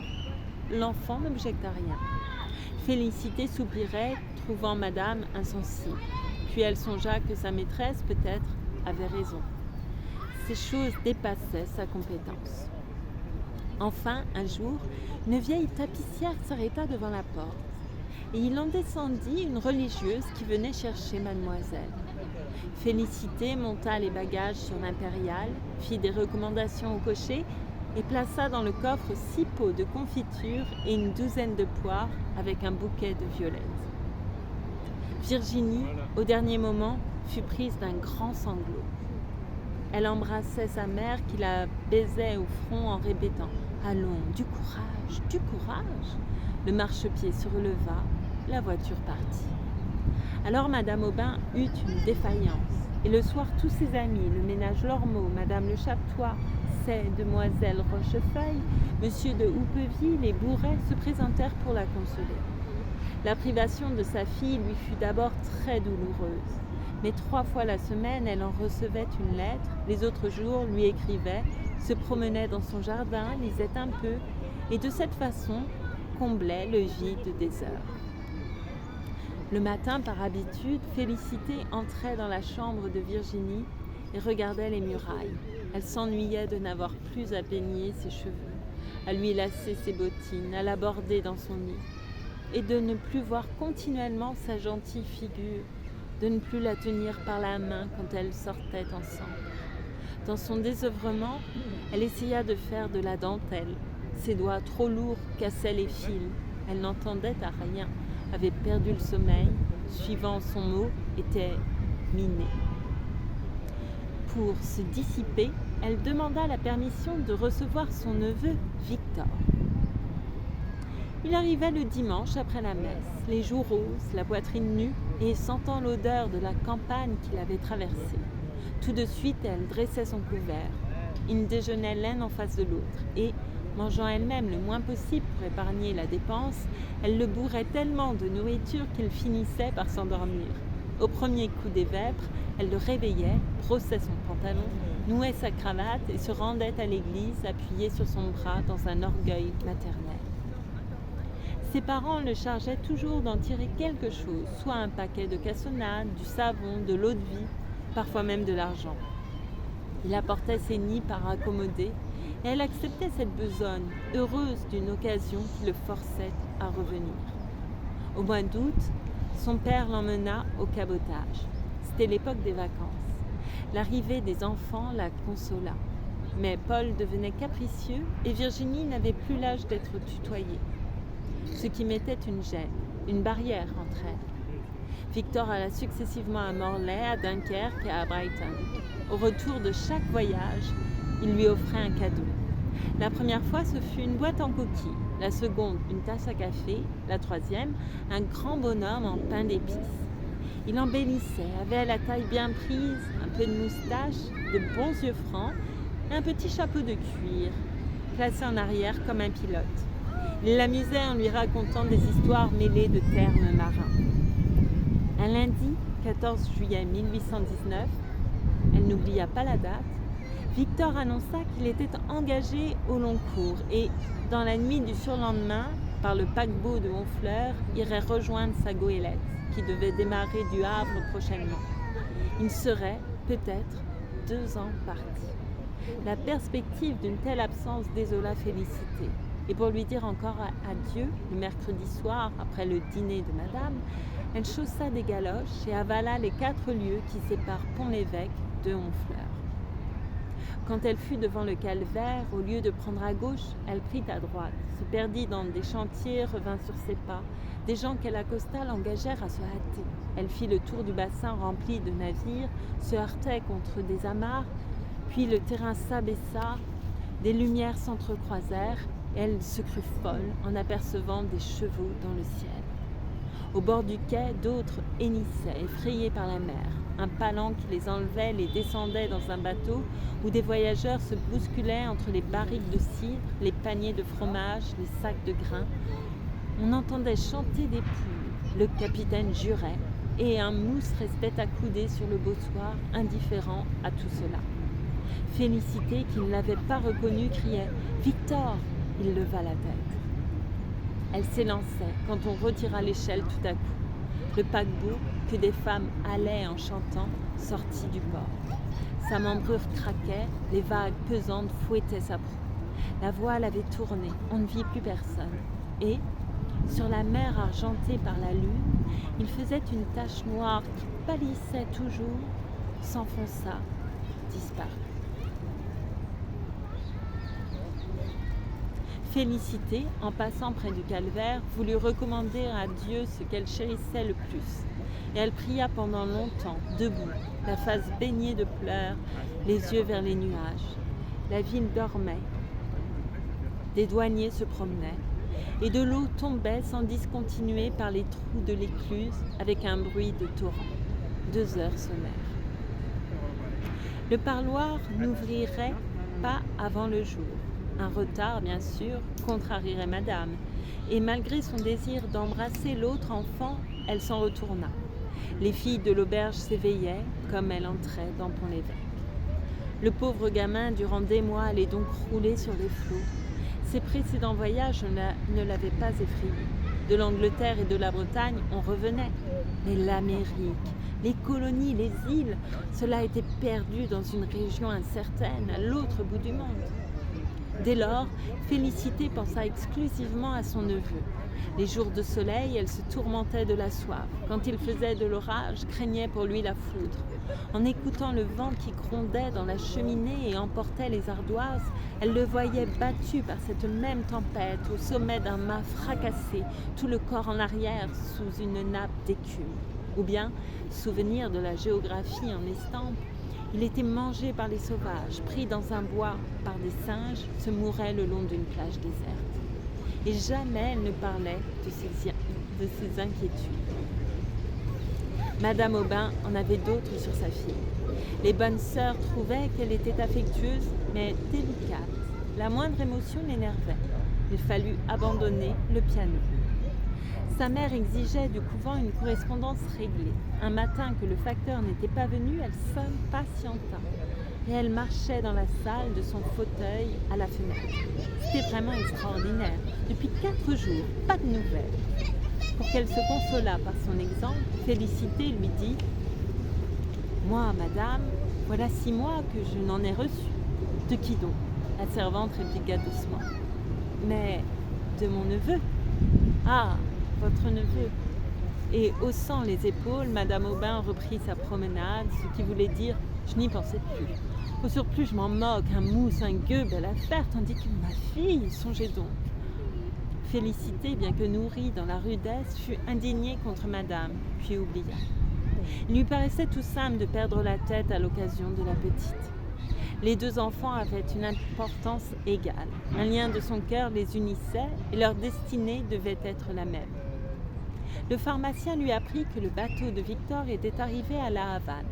L'enfant n'objecta rien. Félicité soupirait, trouvant madame insensible. Puis elle songea que sa maîtresse, peut-être, avait raison. Ces choses dépassaient sa compétence. Enfin, un jour, une vieille tapissière s'arrêta devant la porte, et il en descendit une religieuse qui venait chercher mademoiselle. Félicité monta les bagages sur l'impériale, fit des recommandations au cocher et plaça dans le coffre 6 pots de confiture et une douzaine de poires avec un bouquet de violettes. Virginie, au dernier moment, fut prise d'un grand sanglot. Elle embrassait sa mère qui la baisait au front en répétant « Allons, du courage, du courage !» Le marchepied se releva, la voiture partit. Alors Madame Aubin eut une défaillance, et le soir tous ses amis, le ménage Lormeau, Madame Le Chaptois, ses demoiselles Rochefeuille, Monsieur de Houppeville et Bourret se présentèrent pour la consoler. La privation de sa fille lui fut d'abord très douloureuse, mais 3 fois la semaine elle en recevait une lettre, les autres jours lui écrivait, se promenait dans son jardin, lisait un peu, et de cette façon comblait le vide des heures. Le matin, par habitude, Félicité entrait dans la chambre de Virginie et regardait les murailles. Elle s'ennuyait de n'avoir plus à peigner ses cheveux, à lui lasser ses bottines, à l'aborder dans son lit, et de ne plus voir continuellement sa gentille figure, de ne plus la tenir par la main quand elles sortaient ensemble. Dans son désœuvrement, elle essaya de faire de la dentelle. Ses doigts trop lourds cassaient les fils. Elle n'entendait à rien, avait perdu le sommeil, suivant son mot, était minée. Pour se dissiper, elle demanda la permission de recevoir son neveu Victor. Il arrivait le dimanche après la messe, les joues roses, la poitrine nue, et sentant l'odeur de la campagne qu'il avait traversée. Tout de suite, elle dressait son couvert. Ils déjeunaient l'un en face de l'autre, et, mangeant elle-même le moins possible pour épargner la dépense, elle le bourrait tellement de nourriture qu'il finissait par s'endormir. Au premier coup des vêpres, elle le réveillait, brossait son pantalon, nouait sa cravate et se rendait à l'église appuyée sur son bras dans un orgueil maternel. Ses parents le chargeaient toujours d'en tirer quelque chose, soit un paquet de cassonade, du savon, de l'eau de vie, parfois même de l'argent. Il apportait ses nids par accommodé, et elle acceptait cette besogne, heureuse d'une occasion qui le forçait à revenir. Au mois d'août, son père l'emmena au cabotage. C'était l'époque des vacances. L'arrivée des enfants la consola. Mais Paul devenait capricieux et Virginie n'avait plus l'âge d'être tutoyée, ce qui mettait une gêne, une barrière entre elles. Victor alla successivement à Morlaix, à Dunkerque et à Brighton. Au retour de chaque voyage, il lui offrait un cadeau. La première fois, ce fut une boîte en coquille. La seconde, une tasse à café. La troisième, un grand bonhomme en pain d'épices. Il embellissait, avait la taille bien prise, un peu de moustache, de bons yeux francs et un petit chapeau de cuir, placé en arrière comme un pilote. Il l'amusait en lui racontant des histoires mêlées de termes marins. Un lundi, 14 juillet 1819, elle n'oublia pas la date, Victor annonça qu'il était engagé au long cours et, dans la nuit du surlendemain, par le paquebot de Honfleur, irait rejoindre sa goélette, qui devait démarrer du Havre prochainement. Il serait, peut-être, 2 ans parti. La perspective d'une telle absence désola Félicité. Et pour lui dire encore adieu, le mercredi soir, après le dîner de madame, elle chaussa des galoches et avala les 4 lieues qui séparent Pont-l'Évêque de Honfleur. Quand elle fut devant le calvaire, au lieu de prendre à gauche, elle prit à droite, se perdit dans des chantiers, revint sur ses pas. Des gens qu'elle accosta l'engagèrent à se hâter. Elle fit le tour du bassin rempli de navires, se heurtait contre des amarres, puis le terrain s'abaissa, des lumières s'entrecroisèrent, et elle se crut folle en apercevant des chevaux dans le ciel. Au bord du quai, d'autres hennissaient, effrayés par la mer. un palan qui les enlevait, les descendait dans un bateau où des voyageurs se bousculaient entre les barriques de cidre, les paniers de fromage, les sacs de grains. On entendait chanter des poules, le capitaine jurait, et un mousse restait accoudé sur le bossoir, indifférent à tout cela. Félicité, qui ne l'avait pas reconnu, criait « Victor !» Il leva la tête. Elle s'élançait quand on retira l'échelle tout à coup. Le paquebot, que des femmes halaient en chantant, sortit du port. Sa membrure craquait, les vagues pesantes fouettaient sa proue. La voile avait tourné, on ne vit plus personne. Et, sur la mer argentée par la lune, il faisait une tache noire qui pâlissait toujours, s'enfonça, disparut. Félicité, en passant près du calvaire, voulut recommander à Dieu ce qu'elle chérissait le plus. Et elle pria pendant longtemps, debout, la face baignée de pleurs, les yeux vers les nuages. La ville dormait, des douaniers se promenaient, et de l'eau tombait sans discontinuer par les trous de l'écluse avec un bruit de torrent. 2 heures sonnèrent. Le parloir n'ouvrirait pas avant le jour. Un retard, bien sûr, contrarierait madame, et malgré son désir d'embrasser l'autre enfant, elle s'en retourna. Les filles de l'auberge s'éveillaient, comme elle entrait dans Pont-l'Évêque. Le pauvre gamin, durant des mois, allait donc rouler sur les flots. Ses précédents voyages ne l'avaient pas effrayé. De l'Angleterre et de la Bretagne, on revenait. Mais l'Amérique, les colonies, les îles, cela était perdu dans une région incertaine, à l'autre bout du monde. Dès lors, Félicité pensa exclusivement à son neveu. Les jours de soleil, elle se tourmentait de la soif. Quand il faisait de l'orage, craignait pour lui la foudre. En écoutant le vent qui grondait dans la cheminée et emportait les ardoises, elle le voyait battu par cette même tempête au sommet d'un mât fracassé, tout le corps en arrière sous une nappe d'écume. Ou bien, souvenir de la géographie en estampe, il était mangé par les sauvages, pris dans un bois par des singes, se mourait le long d'une plage déserte. Et jamais elle ne parlait de ses inquiétudes. Madame Aubin en avait d'autres sur sa fille. Les bonnes sœurs trouvaient qu'elle était affectueuse, mais délicate. La moindre émotion l'énervait. Il fallut abandonner le piano. Sa mère exigeait du couvent une correspondance réglée. Un matin que le facteur n'était pas venu, elle s'impatienta. Et elle marchait dans la salle de son fauteuil à la fenêtre. C'était vraiment extraordinaire. Depuis 4 jours, pas de nouvelles. Pour qu'elle se consolât par son exemple, Félicité lui dit « Moi, madame, voilà 6 mois que je n'en ai reçu. De qui donc ?» La servante répliqua doucement. « Mais de mon neveu. »« Ah, votre neveu. » Et haussant les épaules, madame Aubin reprit sa promenade, ce qui voulait dire « Je n'y pensais plus. Au surplus, je m'en moque, un mousse, un gueux, belle affaire, tandis que ma fille, songez donc. » Félicité, bien que nourrie dans la rudesse, fut indignée contre madame, puis oublia. Il lui paraissait tout simple de perdre la tête à l'occasion de la petite. Les 2 enfants avaient une importance égale. Un lien de son cœur les unissait et leur destinée devait être la même. Le pharmacien lui apprit que le bateau de Victor était arrivé à La Havane.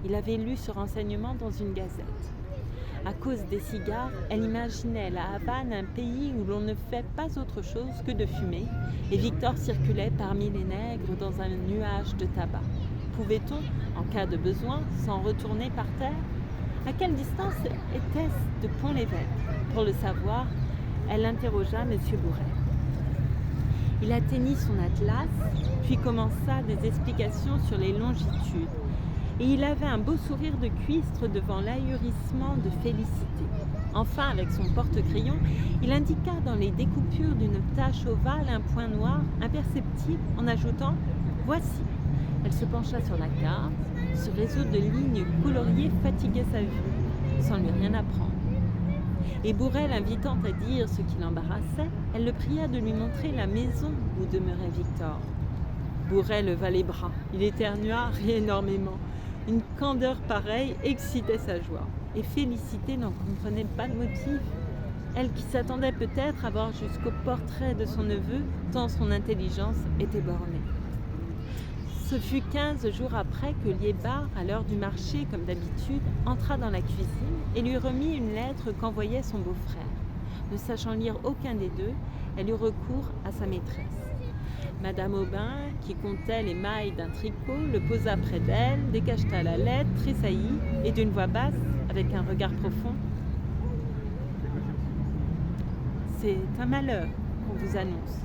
Il avait lu ce renseignement dans une gazette. À cause des cigares, elle imaginait La Havane un pays où l'on ne fait pas autre chose que de fumer, et Victor circulait parmi les nègres dans un nuage de tabac. Pouvait-on, en cas de besoin, s'en retourner par terre ? À quelle distance était-ce de Pont-l'Évêque ? Pour le savoir, elle interrogea M. Bourret. Il atteignit son atlas, puis commença des explications sur les longitudes. Et il avait un beau sourire de cuistre devant l'ahurissement de Félicité. Enfin, avec son porte-crayon, il indiqua dans les découpures d'une tache ovale un point noir imperceptible en ajoutant « Voici ». Elle se pencha sur la carte. Ce réseau de lignes coloriées fatiguait sa vue, sans lui rien apprendre. Et Bourret l'invitant à dire ce qui l'embarrassait, elle le pria de lui montrer la maison où demeurait Victor. Bourret leva les bras. Il éternua énormément. Une candeur pareille excitait sa joie. Et Félicité n'en comprenait pas le motif. Elle qui s'attendait peut-être à voir jusqu'au portrait de son neveu, tant son intelligence était bornée. Ce fut 15 jours après que Liébar, à l'heure du marché comme d'habitude, entra dans la cuisine et lui remit une lettre qu'envoyait son beau-frère. Ne sachant lire aucun des deux, elle eut recours à sa maîtresse. Madame Aubin, qui comptait les mailles d'un tricot, le posa près d'elle, décacheta la lettre, tressaillit et d'une voix basse, avec un regard profond, « C'est un malheur qu'on vous annonce.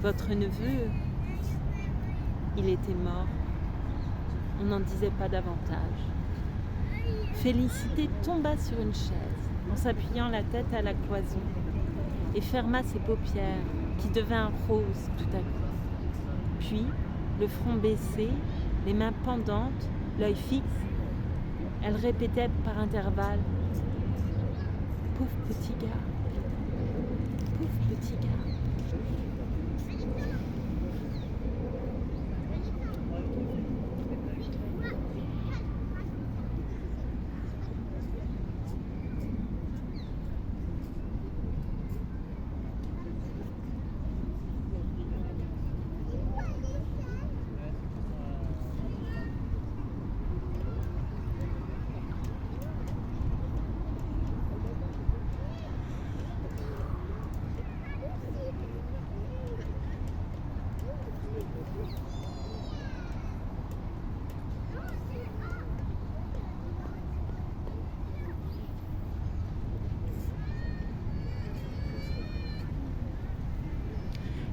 Votre neveu, il était mort. On n'en disait pas davantage. » Félicité tomba sur une chaise, en s'appuyant la tête à la cloison, et ferma ses paupières, qui devinrent roses tout à coup. Puis, le front baissé, les mains pendantes, l'œil fixe, elle répétait par intervalles, « Pauvre petit gars, pauvre petit gars. »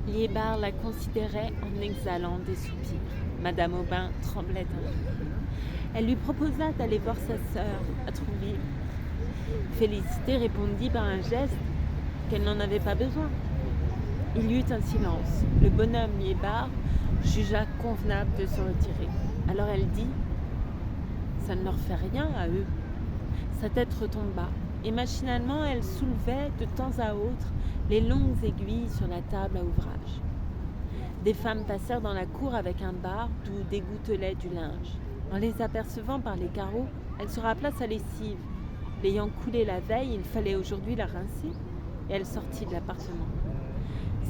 Liébar la considérait en exhalant des soupirs. Madame Aubin tremblait un peu. Elle lui proposa d'aller voir sa sœur à Trouville. Félicité répondit par un geste qu'elle n'en avait pas besoin. Il y eut un silence. Le bonhomme Liébar jugea convenable de se retirer. Alors elle dit « Ça ne leur fait rien à eux. » Sa tête retomba et machinalement elle soulevait de temps à autre les longues aiguilles sur la table à ouvrage. Des femmes passèrent dans la cour avec un bar d'où dégouttelait du linge. En les apercevant par les carreaux, elle se rappela sa lessive. L'ayant coulée la veille, il fallait aujourd'hui la rincer, et elle sortit de l'appartement.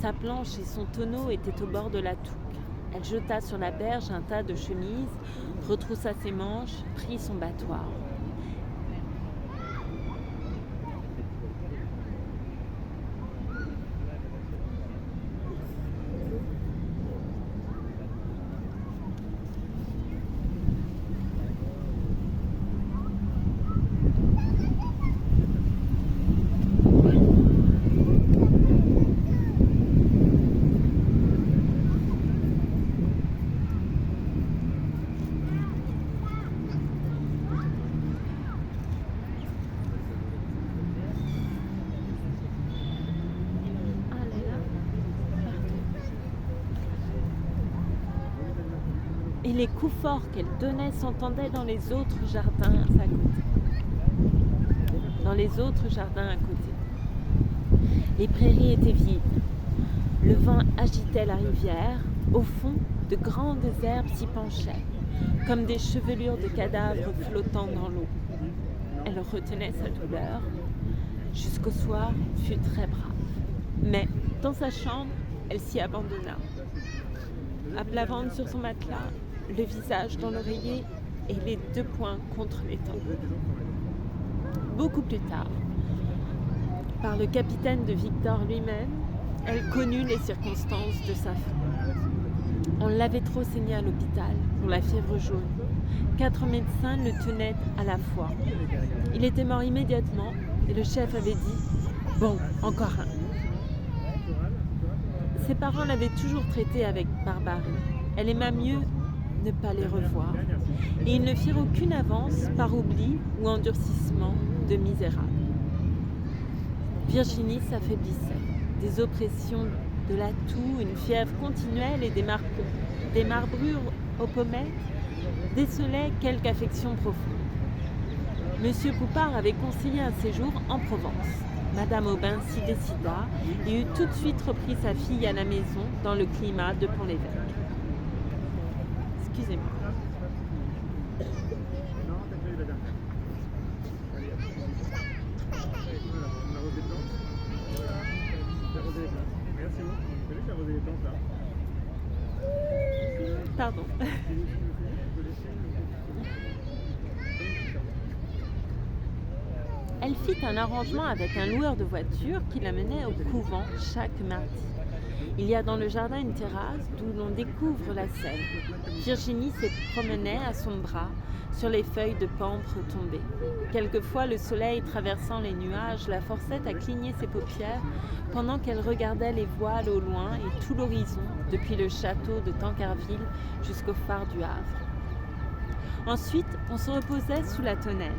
Sa planche et son tonneau étaient au bord de la touque. Elle jeta sur la berge un tas de chemises, retroussa ses manches, prit son battoir. Et les coups forts qu'elle donnait s'entendaient dans les autres jardins à côté. Les prairies étaient vides. Le vent agitait la rivière. Au fond, de grandes herbes s'y penchaient, comme des chevelures de cadavres flottant dans l'eau. Elle retenait sa douleur. Jusqu'au soir, fut très brave. Mais, dans sa chambre, elle s'y abandonna. À plat ventre sur son matelas, le visage dans l'oreiller et les deux poings contre les tempes. Beaucoup plus tard, par le capitaine de Victor lui-même, elle connut les circonstances de sa fin. On l'avait trop saigné à l'hôpital pour la fièvre jaune. 4 médecins le tenaient à la fois. Il était mort immédiatement et le chef avait dit « Bon, encore un ». Ses parents l'avaient toujours traité avec barbarie. Elle aima mieux ne pas les revoir. Et ils ne firent aucune avance par oubli ou endurcissement de misérable. Virginie s'affaiblissait. Des oppressions de la toux, une fièvre continuelle et des marbrures aux pommettes décelaient quelque affection profonde. Monsieur Poupart avait conseillé un séjour en Provence. Madame Aubin s'y décida et eut tout de suite repris sa fille à la maison dans le climat de Pont-l'Évêque. Excusez-moi. Pardon. Elle fit un arrangement avec un loueur de voitures qui l'amenait au couvent chaque mardi. Il y a dans le jardin une terrasse d'où l'on découvre la Seine. Virginie se promenait à son bras sur les feuilles de pampre tombées. Quelquefois, le soleil traversant les nuages la forçait à cligner ses paupières pendant qu'elle regardait les voiles au loin et tout l'horizon depuis le château de Tancarville jusqu'au phare du Havre. Ensuite, on se reposait sous la tonnelle.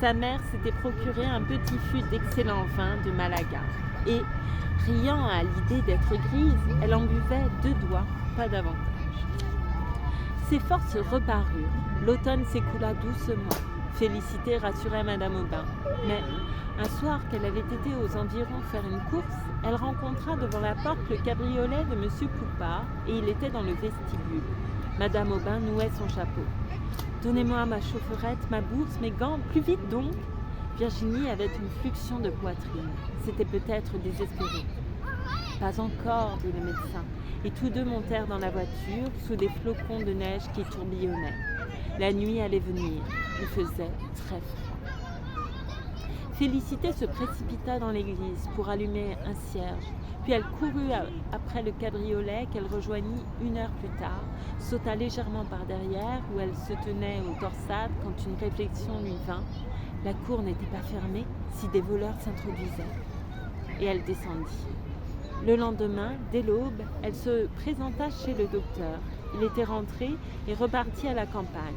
Sa mère s'était procuré un petit fût d'excellent vin de Malaga et, riant à l'idée d'être grise, elle en buvait 2 doigts, pas davantage. Ses forces reparurent. L'automne s'écoula doucement. Félicité rassurait Madame Aubin. Mais un soir qu'elle avait été aux environs faire une course, elle rencontra devant la porte le cabriolet de Monsieur Poupard et il était dans le vestibule. Madame Aubin nouait son chapeau. « Donnez-moi ma chaufferette, ma bourse, mes gants, plus vite donc !» Virginie avait une fluxion de poitrine. C'était peut-être désespéré. « Pas encore, dit le médecin. » Et tous deux montèrent dans la voiture sous des flocons de neige qui tourbillonnaient. La nuit allait venir. Il faisait très froid. Félicité se précipita dans l'église pour allumer un cierge. Puis elle courut après le cabriolet qu'elle rejoignit 1 heure plus tard, sauta légèrement par derrière où elle se tenait aux torsades quand une réflexion lui vint. La cour n'était pas fermée si des voleurs s'introduisaient. Et elle descendit. Le lendemain, dès l'aube, elle se présenta chez le docteur. Il était rentré et reparti à la campagne.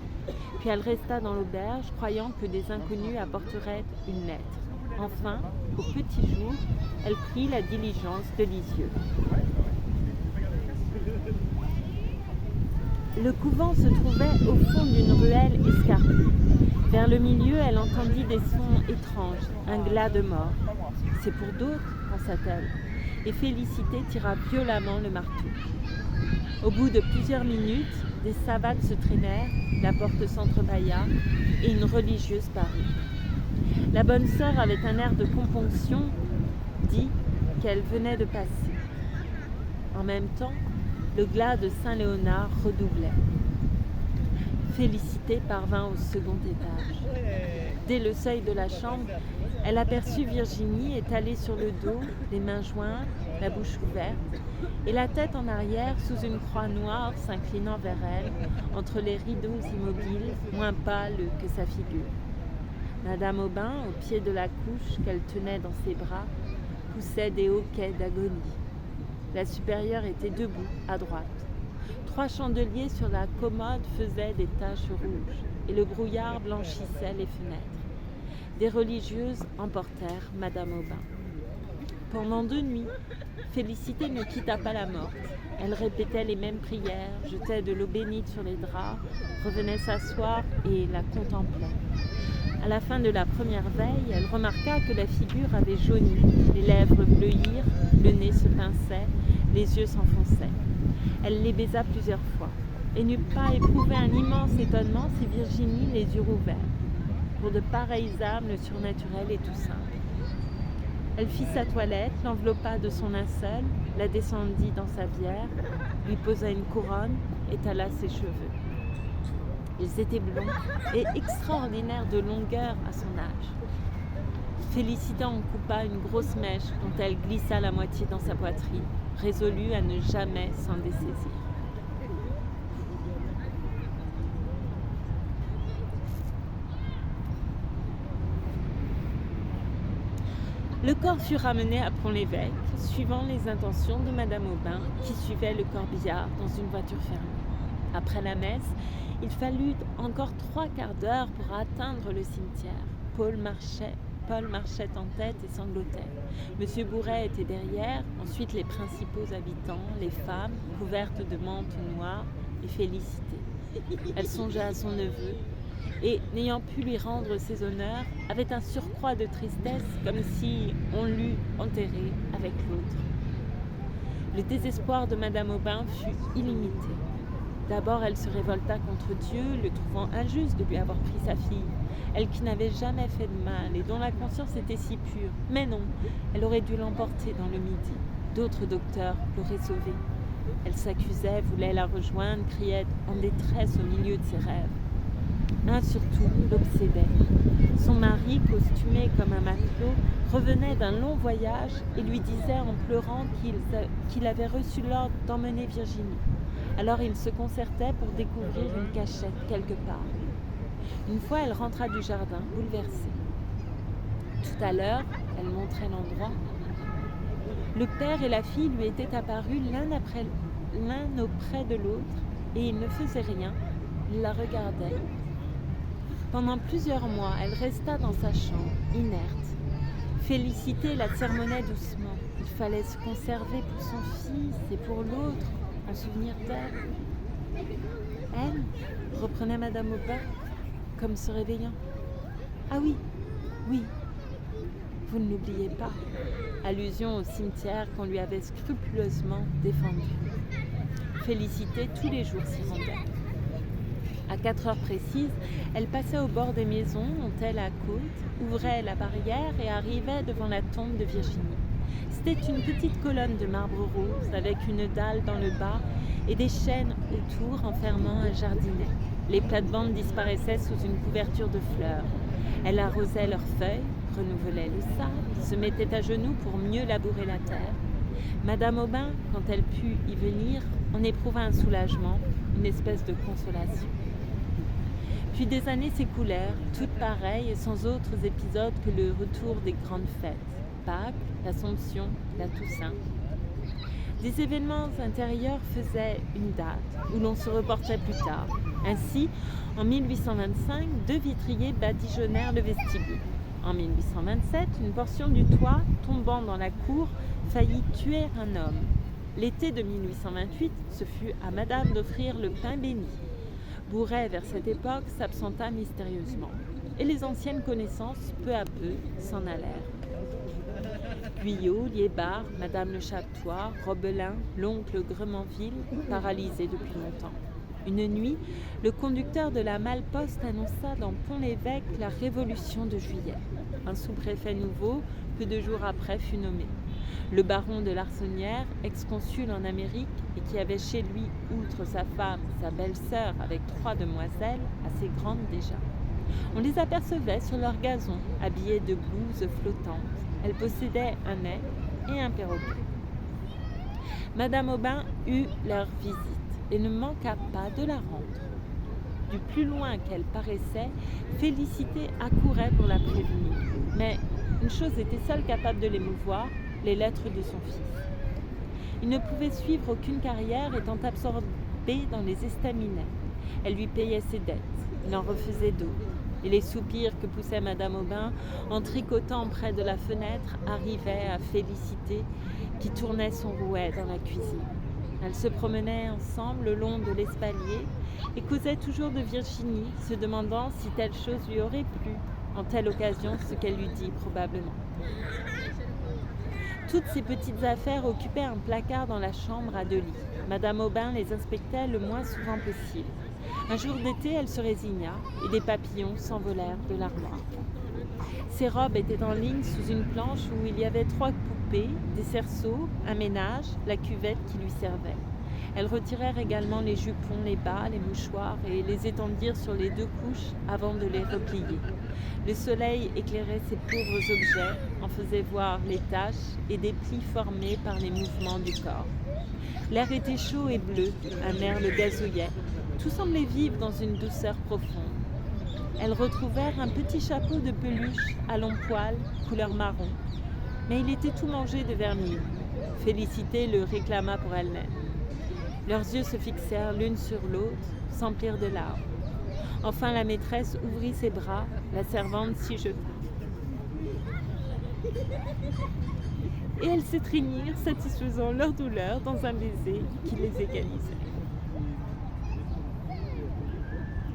Puis elle resta dans l'auberge, croyant que des inconnus apporteraient une lettre. Enfin, au petit jour, elle prit la diligence de Lisieux. Le couvent se trouvait au fond d'une ruelle escarpée. Vers le milieu, elle entendit des sons étranges, un glas de mort. « C'est pour d'autres », pensa-t-elle, et Félicité tira violemment le marteau. Au bout de plusieurs minutes, des savates se traînèrent, la porte s'entrebâilla et une religieuse parut. La bonne sœur, avec un air de componction, dit qu'elle venait de passer. En même temps, le glas de Saint-Léonard redoublait. Félicité parvint au second étage. Dès le seuil de la chambre, elle aperçut Virginie étalée sur le dos, les mains jointes, la bouche ouverte, et la tête en arrière sous une croix noire s'inclinant vers elle, entre les rideaux immobiles, moins pâles que sa figure. Madame Aubin, au pied de la couche qu'elle tenait dans ses bras, poussait des hoquets d'agonie. La supérieure était debout, à droite. 3 chandeliers sur la commode faisaient des taches rouges, et le brouillard blanchissait les fenêtres. Des religieuses emportèrent Madame Aubin. Pendant 2 nuits, Félicité ne quitta pas la morte. Elle répétait les mêmes prières, jetait de l'eau bénite sur les draps, revenait s'asseoir et la contemplait. À la fin de la première veille, elle remarqua que la figure avait jauni, les lèvres bleuirent, le nez se pinçait, les yeux s'enfonçaient. Elle les baisa plusieurs fois et n'eut pas éprouvé un immense étonnement si Virginie les eut rouverts. Pour de pareilles âmes, le surnaturel est tout simple. Elle fit sa toilette, l'enveloppa de son linceul, la descendit dans sa bière, lui posa une couronne, étala ses cheveux. Ils étaient blonds et extraordinaires de longueur à son âge. Félicité en coupa une grosse mèche dont elle glissa la moitié dans sa poitrine, résolue à ne jamais s'en dessaisir. Le corps fut ramené à Pont-l'Évêque, suivant les intentions de Madame Aubin, qui suivait le corbillard dans une voiture fermée. Après la messe, il fallut encore 3 quarts d'heure pour atteindre le cimetière. Paul marchait en tête et sanglotait. Monsieur Bourret était derrière, ensuite les principaux habitants, les femmes, couvertes de mantes noires, et Félicité. Elle songeait à son neveu, et, n'ayant pu lui rendre ses honneurs, avait un surcroît de tristesse comme si on l'eût enterré avec l'autre. Le désespoir de Madame Aubin fut illimité. D'abord, elle se révolta contre Dieu, le trouvant injuste de lui avoir pris sa fille, elle qui n'avait jamais fait de mal et dont la conscience était si pure. Mais non, elle aurait dû l'emporter dans le Midi. D'autres docteurs l'auraient sauvée. Elle s'accusait, voulait la rejoindre, criait en détresse au milieu de ses rêves. Un surtout l'obsédait. Son mari, costumé comme un matelot, revenait d'un long voyage et lui disait en pleurant qu'il avait reçu l'ordre d'emmener Virginie. Alors il se concertait pour découvrir une cachette quelque part. Une fois, elle rentra du jardin, bouleversée. Tout à l'heure, elle montrait l'endroit. Le père et la fille lui étaient apparus l'un auprès de l'autre et ils ne faisaient rien, ils la regardaient. Pendant plusieurs mois, elle resta dans sa chambre, inerte. Félicité la sermonnait doucement. Il fallait se conserver pour son fils et pour l'autre, en souvenir d'elle. Elle, reprenait Madame Aubin, comme se réveillant. Ah oui, oui, vous ne l'oubliez pas. Allusion au cimetière qu'on lui avait scrupuleusement défendu. Félicité tous les jours s'y rendait. À 4 heures précises, elle passait au bord des maisons, montait la côte, ouvrait la barrière et arrivait devant la tombe de Virginie. C'était une petite colonne de marbre rose avec une dalle dans le bas et des chênes autour enfermant un jardinet. Les plates-bandes disparaissaient sous une couverture de fleurs. Elle arrosait leurs feuilles, renouvelait le sable, se mettait à genoux pour mieux labourer la terre. Madame Aubin, quand elle put y venir, en éprouva un soulagement, une espèce de consolation. Puis des années s'écoulèrent, toutes pareilles et sans autres épisodes que le retour des grandes fêtes, Pâques, l'Assomption, la Toussaint. Des événements intérieurs faisaient une date où l'on se reportait plus tard. Ainsi, en 1825, 2 vitriers badigeonnèrent le vestibule. En 1827, une portion du toit tombant dans la cour faillit tuer un homme. L'été de 1828, ce fut à Madame d'offrir le pain béni. Bourret, vers cette époque, s'absenta mystérieusement, et les anciennes connaissances, peu à peu, s'en allèrent. Guyot, Liébard, Madame Le Chaptois, Robelin, l'oncle Gremanville, paralysés depuis longtemps. Une nuit, le conducteur de la malle-poste annonça dans Pont-l'Évêque la Révolution de juillet. Un sous-préfet nouveau, peu de jours après, fut nommé. Le baron de Larsonnière, ex-consul en Amérique et qui avait chez lui, outre sa femme, sa belle-sœur avec 3 demoiselles, assez grandes déjà. On les apercevait sur leur gazon, habillées de blouses flottantes. Elles possédaient un nez et un perroquet. Madame Aubin eut leur visite et ne manqua pas de la rendre. Du plus loin qu'elle paraissait, Félicité accourait pour la prévenir. Mais une chose était seule capable de l'émouvoir, les lettres de son fils. Il ne pouvait suivre aucune carrière étant absorbé dans les estaminets. Elle lui payait ses dettes, il en refaisait d'autres. Et les soupirs que poussait Madame Aubin en tricotant près de la fenêtre arrivaient à Félicité qui tournait son rouet dans la cuisine. Elles se promenaient ensemble le long de l'espalier et causaient toujours de Virginie, se demandant si telle chose lui aurait plu, en telle occasion, ce qu'elle lui dit probablement. Toutes ces petites affaires occupaient un placard dans la chambre à 2 lits. Madame Aubin les inspectait le moins souvent possible. Un jour d'été, elle se résigna et des papillons s'envolèrent de l'armoire. Ses robes étaient en ligne sous une planche où il y avait 3 poupées, des cerceaux, un ménage, la cuvette qui lui servait. Elles retirèrent également les jupons, les bas, les mouchoirs et les étendirent sur les 2 couches avant de les replier. Le soleil éclairait ces pauvres objets, en faisait voir les taches et des plis formés par les mouvements du corps. L'air était chaud et bleu, un air le gazouillait. Tout semblait vivre dans une douceur profonde. Elles retrouvèrent un petit chapeau de peluche à long poil, couleur marron. Mais il était tout mangé de vermine. Félicité le réclama pour elle-même. Leurs yeux se fixèrent l'une sur l'autre, s'emplirent de larmes. Enfin, la maîtresse ouvrit ses bras, la servante s'y jeta. Et elles s'étreignirent, satisfaisant leur douleur dans un baiser qui les égalisait.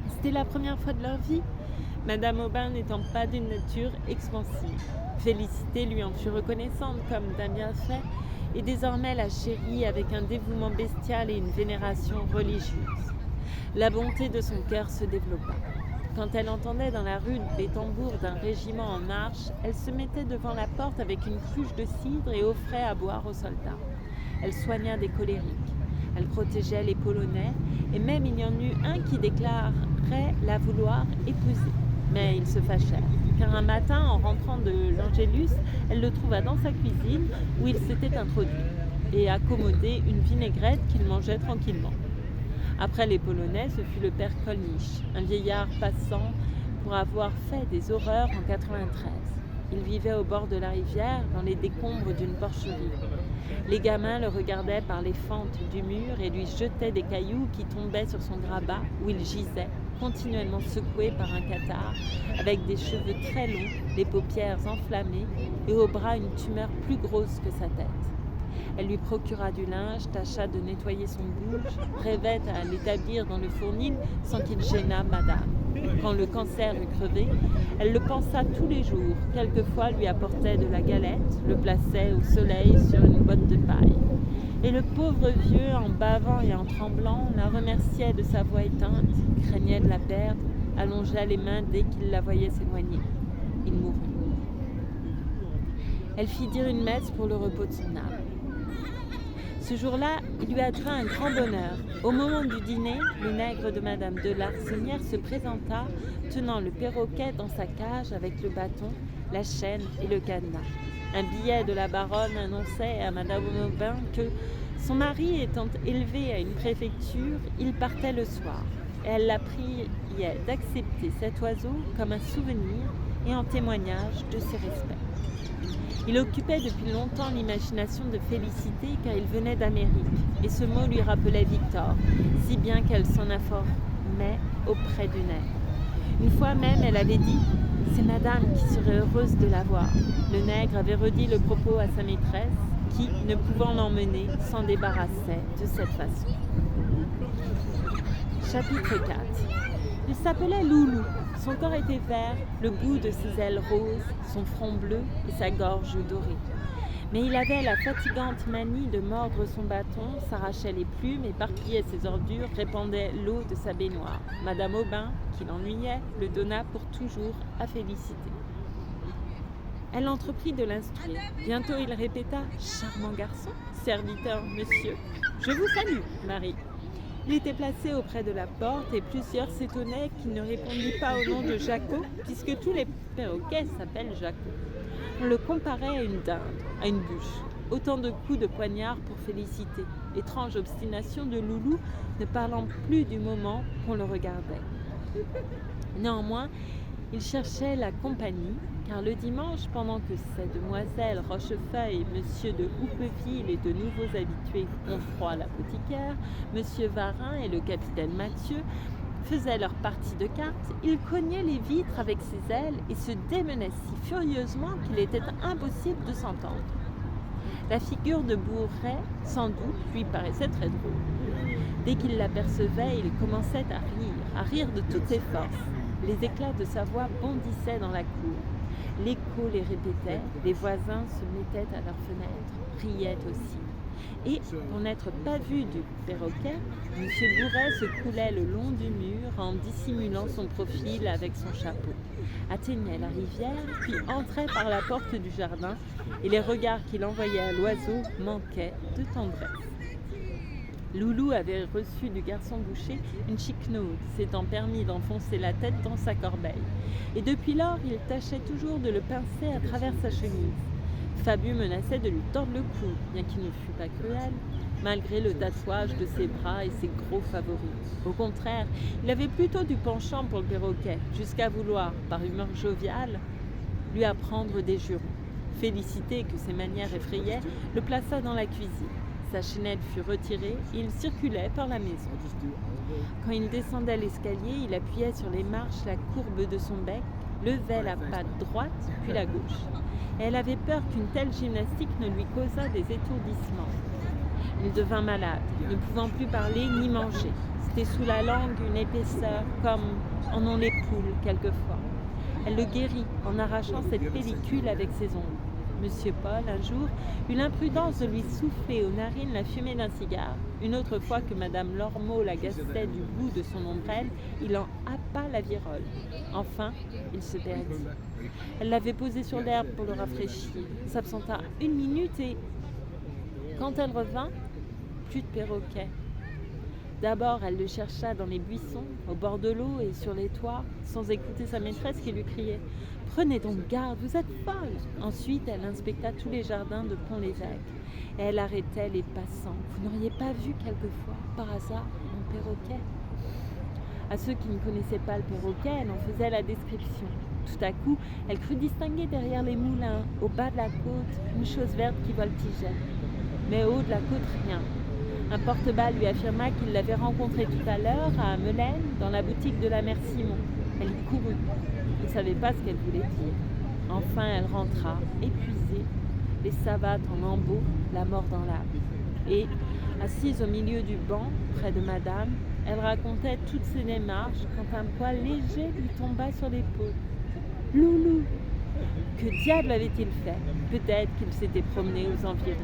C'était la première fois de leur vie, Madame Aubin n'étant pas d'une nature expansive. Félicité lui en fut reconnaissante comme d'un bienfait, et désormais la chérit avec un dévouement bestial et une vénération religieuse. La bonté de son cœur se développa. Quand elle entendait dans la rue les tambours d'un régiment en marche, elle se mettait devant la porte avec une cruche de cidre et offrait à boire aux soldats. Elle soigna des colériques. Elle protégeait les Polonais et même il y en eut un qui déclarait la vouloir épouser. Mais ils se fâchèrent, car un matin, en rentrant de l'Angélus, elle le trouva dans sa cuisine où il s'était introduit et accommodé une vinaigrette qu'il mangeait tranquillement. Après les Polonais, ce fut le père Kolnich, un vieillard passant pour avoir fait des horreurs en 93. Il vivait au bord de la rivière, dans les décombres d'une porcherie. Les gamins le regardaient par les fentes du mur et lui jetaient des cailloux qui tombaient sur son grabat où il gisait, continuellement secoué par un catarrhe, avec des cheveux très longs, les paupières enflammées et au bras une tumeur plus grosse que sa tête. Elle lui procura du linge, tâcha de nettoyer son bouge, rêvait à l'établir dans le fournil sans qu'il gênât madame. Quand le cancer eut crevé, elle le pensa tous les jours. Quelquefois lui apportait de la galette, le plaçait au soleil sur une botte de paille. Et le pauvre vieux, en bavant et en tremblant, la remerciait de sa voix éteinte, craignait de la perdre, allongeait les mains dès qu'il la voyait s'éloigner. Il mourut. Elle fit dire une messe pour le repos de son âme. Ce jour-là, il lui advint un grand bonheur. Au moment du dîner, le nègre de Madame de Larsonnière se présenta, tenant le perroquet dans sa cage avec le bâton, la chaîne et le cadenas. Un billet de la baronne annonçait à Madame Aubin que, son mari étant élevé à une préfecture, il partait le soir. Et elle la priait d'accepter cet oiseau comme un souvenir et en témoignage de ses respects. Il occupait depuis longtemps l'imagination de Félicité car il venait d'Amérique et ce mot lui rappelait Victor, si bien qu'elle s'en informait auprès du nègre. Une fois même, elle avait dit « C'est madame qui serait heureuse de la voir ». Le nègre avait redit le propos à sa maîtresse qui, ne pouvant l'emmener, s'en débarrassait de cette façon. Chapitre 4. Il s'appelait Loulou. Son corps était vert, le bout de ses ailes roses, son front bleu et sa gorge dorée. Mais il avait la fatigante manie de mordre son bâton, s'arrachait les plumes, éparpillait ses ordures, répandait l'eau de sa baignoire. Madame Aubin, qui l'ennuyait, le donna pour toujours à Félicité. Elle entreprit de l'instruire. Bientôt il répéta « Charmant garçon, serviteur, monsieur, je vous salue, Marie ». Il était placé auprès de la porte et plusieurs s'étonnaient qu'il ne répondit pas au nom de Jacot, puisque tous les perroquets s'appellent Jacot. On le comparait à une dinde, à une bûche. Autant de coups de poignard pour Félicité. Étrange obstination de Loulou, ne parlant plus du moment qu'on le regardait. Néanmoins, il cherchait la compagnie, car le dimanche, pendant que ces demoiselles Rochefeuille, M. de Houppeville et de nouveaux habitués Onfroy l'apothicaire, M. Varin et le capitaine Mathieu faisaient leur partie de cartes, il cognait les vitres avec ses ailes et se démenait si furieusement qu'il était impossible de s'entendre. La figure de Bourret, sans doute, lui paraissait très drôle. Dès qu'il l'apercevait, il commençait à rire de toutes ses forces. Les éclats de sa voix bondissaient dans la cour. L'écho les répétait, les voisins se mettaient à leurs fenêtres, riaient aussi. Et, pour n'être pas vu du perroquet, M. Bourret se coulait le long du mur en dissimulant son profil avec son chapeau, atteignait la rivière, puis entrait par la porte du jardin, et les regards qu'il envoyait à l'oiseau manquaient de tendresse. Loulou avait reçu du garçon boucher une chiquenaude, s'étant permis d'enfoncer la tête dans sa corbeille. Et depuis lors, il tâchait toujours de le pincer à travers sa chemise. Fabius menaçait de lui tordre le cou, bien qu'il ne fût pas cruel, malgré le tatouage de ses bras et ses gros favoris. Au contraire, il avait plutôt du penchant pour le perroquet, jusqu'à vouloir, par humeur joviale, lui apprendre des jurons. Félicité, que ses manières effrayaient, le plaça dans la cuisine. Sa chaînette fut retirée et il circulait par la maison. Quand il descendait l'escalier, il appuyait sur les marches la courbe de son bec, levait la patte droite, puis la gauche. Et elle avait peur qu'une telle gymnastique ne lui causât des étourdissements. Il devint malade, ne pouvant plus parler ni manger. C'était sous la langue une épaisseur, comme en ont les poules quelquefois. Elle le guérit en arrachant cette pellicule avec ses ongles. Monsieur Paul, un jour, eut l'imprudence de lui souffler aux narines la fumée d'un cigare. Une autre fois que Madame Lormeau l'agaçait du bout de son ombrelle, il en happa la virole. Enfin, il se perdit. Elle l'avait posé sur l'herbe pour le rafraîchir, s'absenta 1 minute et, quand elle revint, plus de perroquet. D'abord, elle le chercha dans les buissons, au bord de l'eau et sur les toits, sans écouter sa maîtresse qui lui criait « Prenez donc garde, vous êtes folle !» Ensuite, elle inspecta tous les jardins de Pont-l'Évêque et elle arrêtait les passants. « Vous n'auriez pas vu quelquefois, par hasard, un perroquet ?» À ceux qui ne connaissaient pas le perroquet, elle en faisait la description. Tout à coup, elle crut distinguer derrière les moulins, au bas de la côte, une chose verte qui voltigeait. Mais au haut de la côte, rien. Un porte-balle lui affirma qu'il l'avait rencontrée tout à l'heure à Melaine, dans la boutique de la mère Simon. Elle y courut. Il ne savait pas ce qu'elle voulait dire. Enfin, elle rentra, épuisée, les savates en lambeaux, la mort dans l'âme. Et, assise au milieu du banc, près de madame, elle racontait toutes ses démarches quand un poil léger lui tomba sur l'épaule. « Loulou ! Que diable avait-il fait ? Peut-être qu'il s'était promené aux environs. »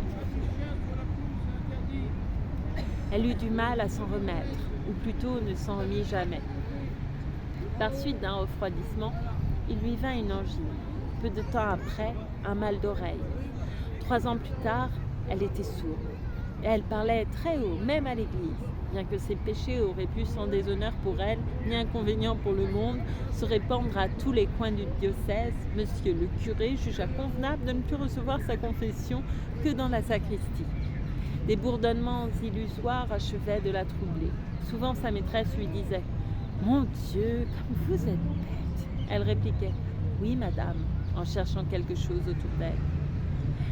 Elle eut du mal à s'en remettre, ou plutôt ne s'en remit jamais. Par suite d'un refroidissement, il lui vint une angine. Peu de temps après, un mal d'oreille. 3 ans plus tard, elle était sourde. Et elle parlait très haut, même à l'église. Bien que ses péchés auraient pu, sans déshonneur pour elle, ni inconvénient pour le monde, se répandre à tous les coins du diocèse, monsieur le curé jugea convenable de ne plus recevoir sa confession que dans la sacristie. Des bourdonnements illusoires achevaient de la troubler. Souvent sa maîtresse lui disait « Mon Dieu, comme vous êtes bête !» Elle répliquait « Oui, madame », en cherchant quelque chose autour d'elle.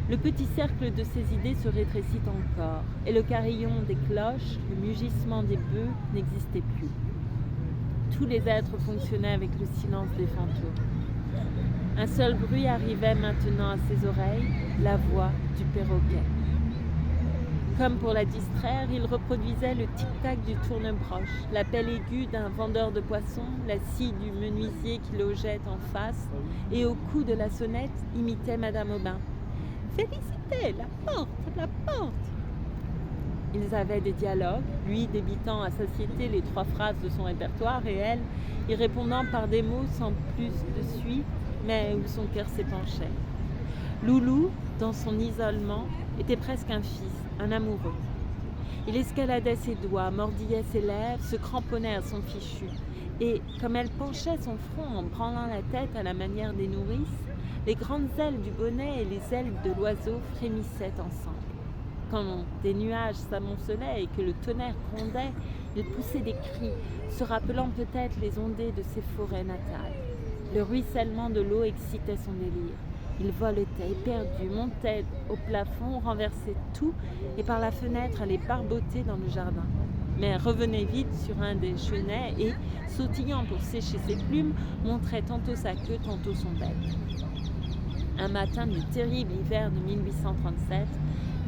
Le petit cercle de ses idées se rétrécit encore, et le carillon des cloches, le mugissement des bœufs n'existait plus. Tous les êtres fonctionnaient avec le silence des fantômes. Un seul bruit arrivait maintenant à ses oreilles, la voix du perroquet. Comme pour la distraire, il reproduisait le tic-tac du tourne-broche, l'appel aigu d'un vendeur de poissons, la scie du menuisier qui logeait en face, et au coup de la sonnette imitait Madame Aubin. « Félicité, la porte, la porte !» Ils avaient des dialogues, lui débitant à satiété les 3 phrases de son répertoire et elle y répondant par des mots sans plus de suite, mais où son cœur s'épanchait. Loulou, dans son isolement, était presque un fils, un amoureux. Il escaladait ses doigts, mordillait ses lèvres, se cramponnait à son fichu. Et, comme elle penchait son front en branlant la tête à la manière des nourrices, les grandes ailes du bonnet et les ailes de l'oiseau frémissaient ensemble. Quand des nuages s'amoncelaient et que le tonnerre grondait, il poussait des cris, se rappelant peut-être les ondées de ses forêts natales. Le ruissellement de l'eau excitait son délire. Il voletait, éperdu, montait au plafond, renversait tout et par la fenêtre allait barboter dans le jardin. Mais revenait vite sur un des chenets et, sautillant pour sécher ses plumes, montrait tantôt sa queue, tantôt son bec. Un matin du terrible hiver de 1837,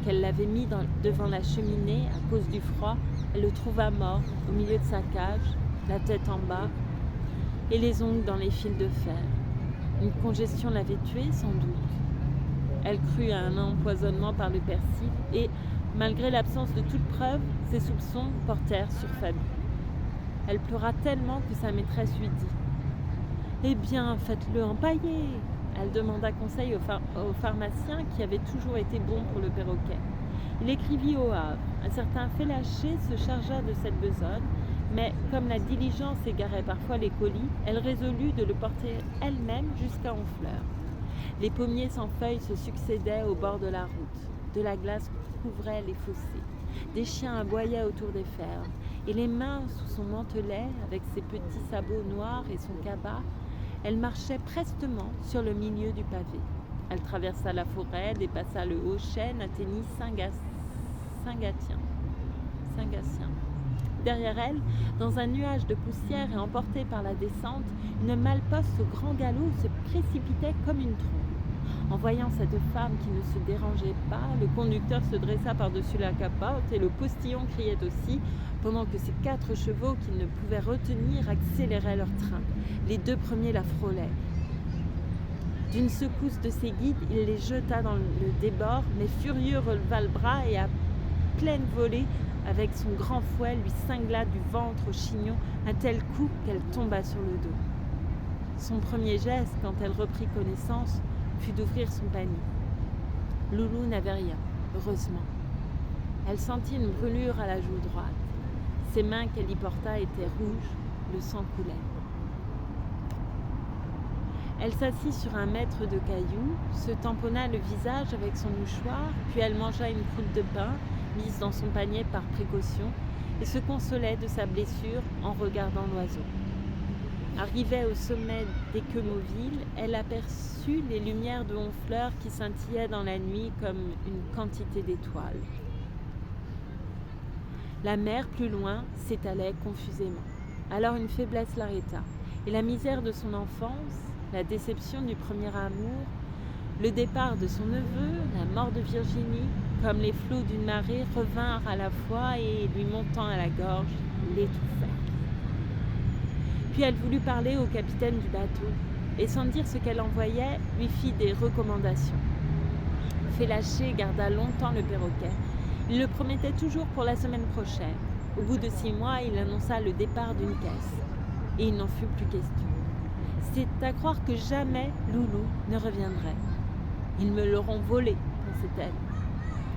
qu'elle l'avait mis devant la cheminée à cause du froid, elle le trouva mort au milieu de sa cage, la tête en bas et les ongles dans les fils de fer. Une congestion l'avait tuée, sans doute. Elle crut à un empoisonnement par le persil et, malgré l'absence de toute preuve, ses soupçons portèrent sur Fabie. Elle pleura tellement que sa maîtresse lui dit « Eh bien, faites-le empailler !» Elle demanda conseil au pharmacien qui avait toujours été bon pour le perroquet. Il écrivit au Havre. Un certain Félaché se chargea de cette besogne, mais comme la diligence égarait parfois les colis, elle résolut de le porter elle-même jusqu'à Honfleur. Les pommiers sans feuilles se succédaient au bord de la route. De la glace couvrait les fossés. Des chiens aboyaient autour des fermes, et les mains sous son mantelet, avec ses petits sabots noirs et son cabas, elle marchait prestement sur le milieu du pavé. Elle traversa la forêt, dépassa le haut chêne, atteignit Saint-Gatien. Derrière elle, dans un nuage de poussière et emportée par la descente, une malle-poste au grand galop se précipitait comme une trombe. En voyant cette femme qui ne se dérangeait pas, le conducteur se dressa par-dessus la capote et le postillon criait aussi, pendant que ses 4 chevaux qu'il ne pouvait retenir accéléraient leur train. Les 2 premiers la frôlaient. D'une secousse de ses guides, il les jeta dans le débord, mais furieux releva le bras et à pleine volée, avec son grand fouet, lui cingla du ventre au chignon un tel coup qu'elle tomba sur le dos. Son premier geste, quand elle reprit connaissance, fut d'ouvrir son panier. Loulou n'avait rien, heureusement. Elle sentit une brûlure à la joue droite. Ses mains qu'elle y porta étaient rouges, le sang coulait. Elle s'assit sur un mètre de cailloux, se tamponna le visage avec son mouchoir, puis elle mangea une croûte de pain, mise dans son panier par précaution, et se consolait de sa blessure en regardant l'oiseau. Arrivée au sommet d'Équemoville, elle aperçut les lumières de Honfleur qui scintillaient dans la nuit comme une quantité d'étoiles. La mer, plus loin, s'étalait confusément. Alors une faiblesse l'arrêta, et la misère de son enfance, la déception du premier amour, le départ de son neveu, la mort de Virginie, comme les flots d'une marée, revinrent à la fois et, lui montant à la gorge, l'étouffèrent. Puis elle voulut parler au capitaine du bateau, et sans dire ce qu'elle envoyait, lui fit des recommandations. Félachée garda longtemps le perroquet. Il le promettait toujours pour la semaine prochaine. Au bout de 6 mois, il annonça le départ d'une caisse. Et il n'en fut plus question. C'est à croire que jamais Loulou ne reviendrait. Ils me l'auront volé, pensait-elle.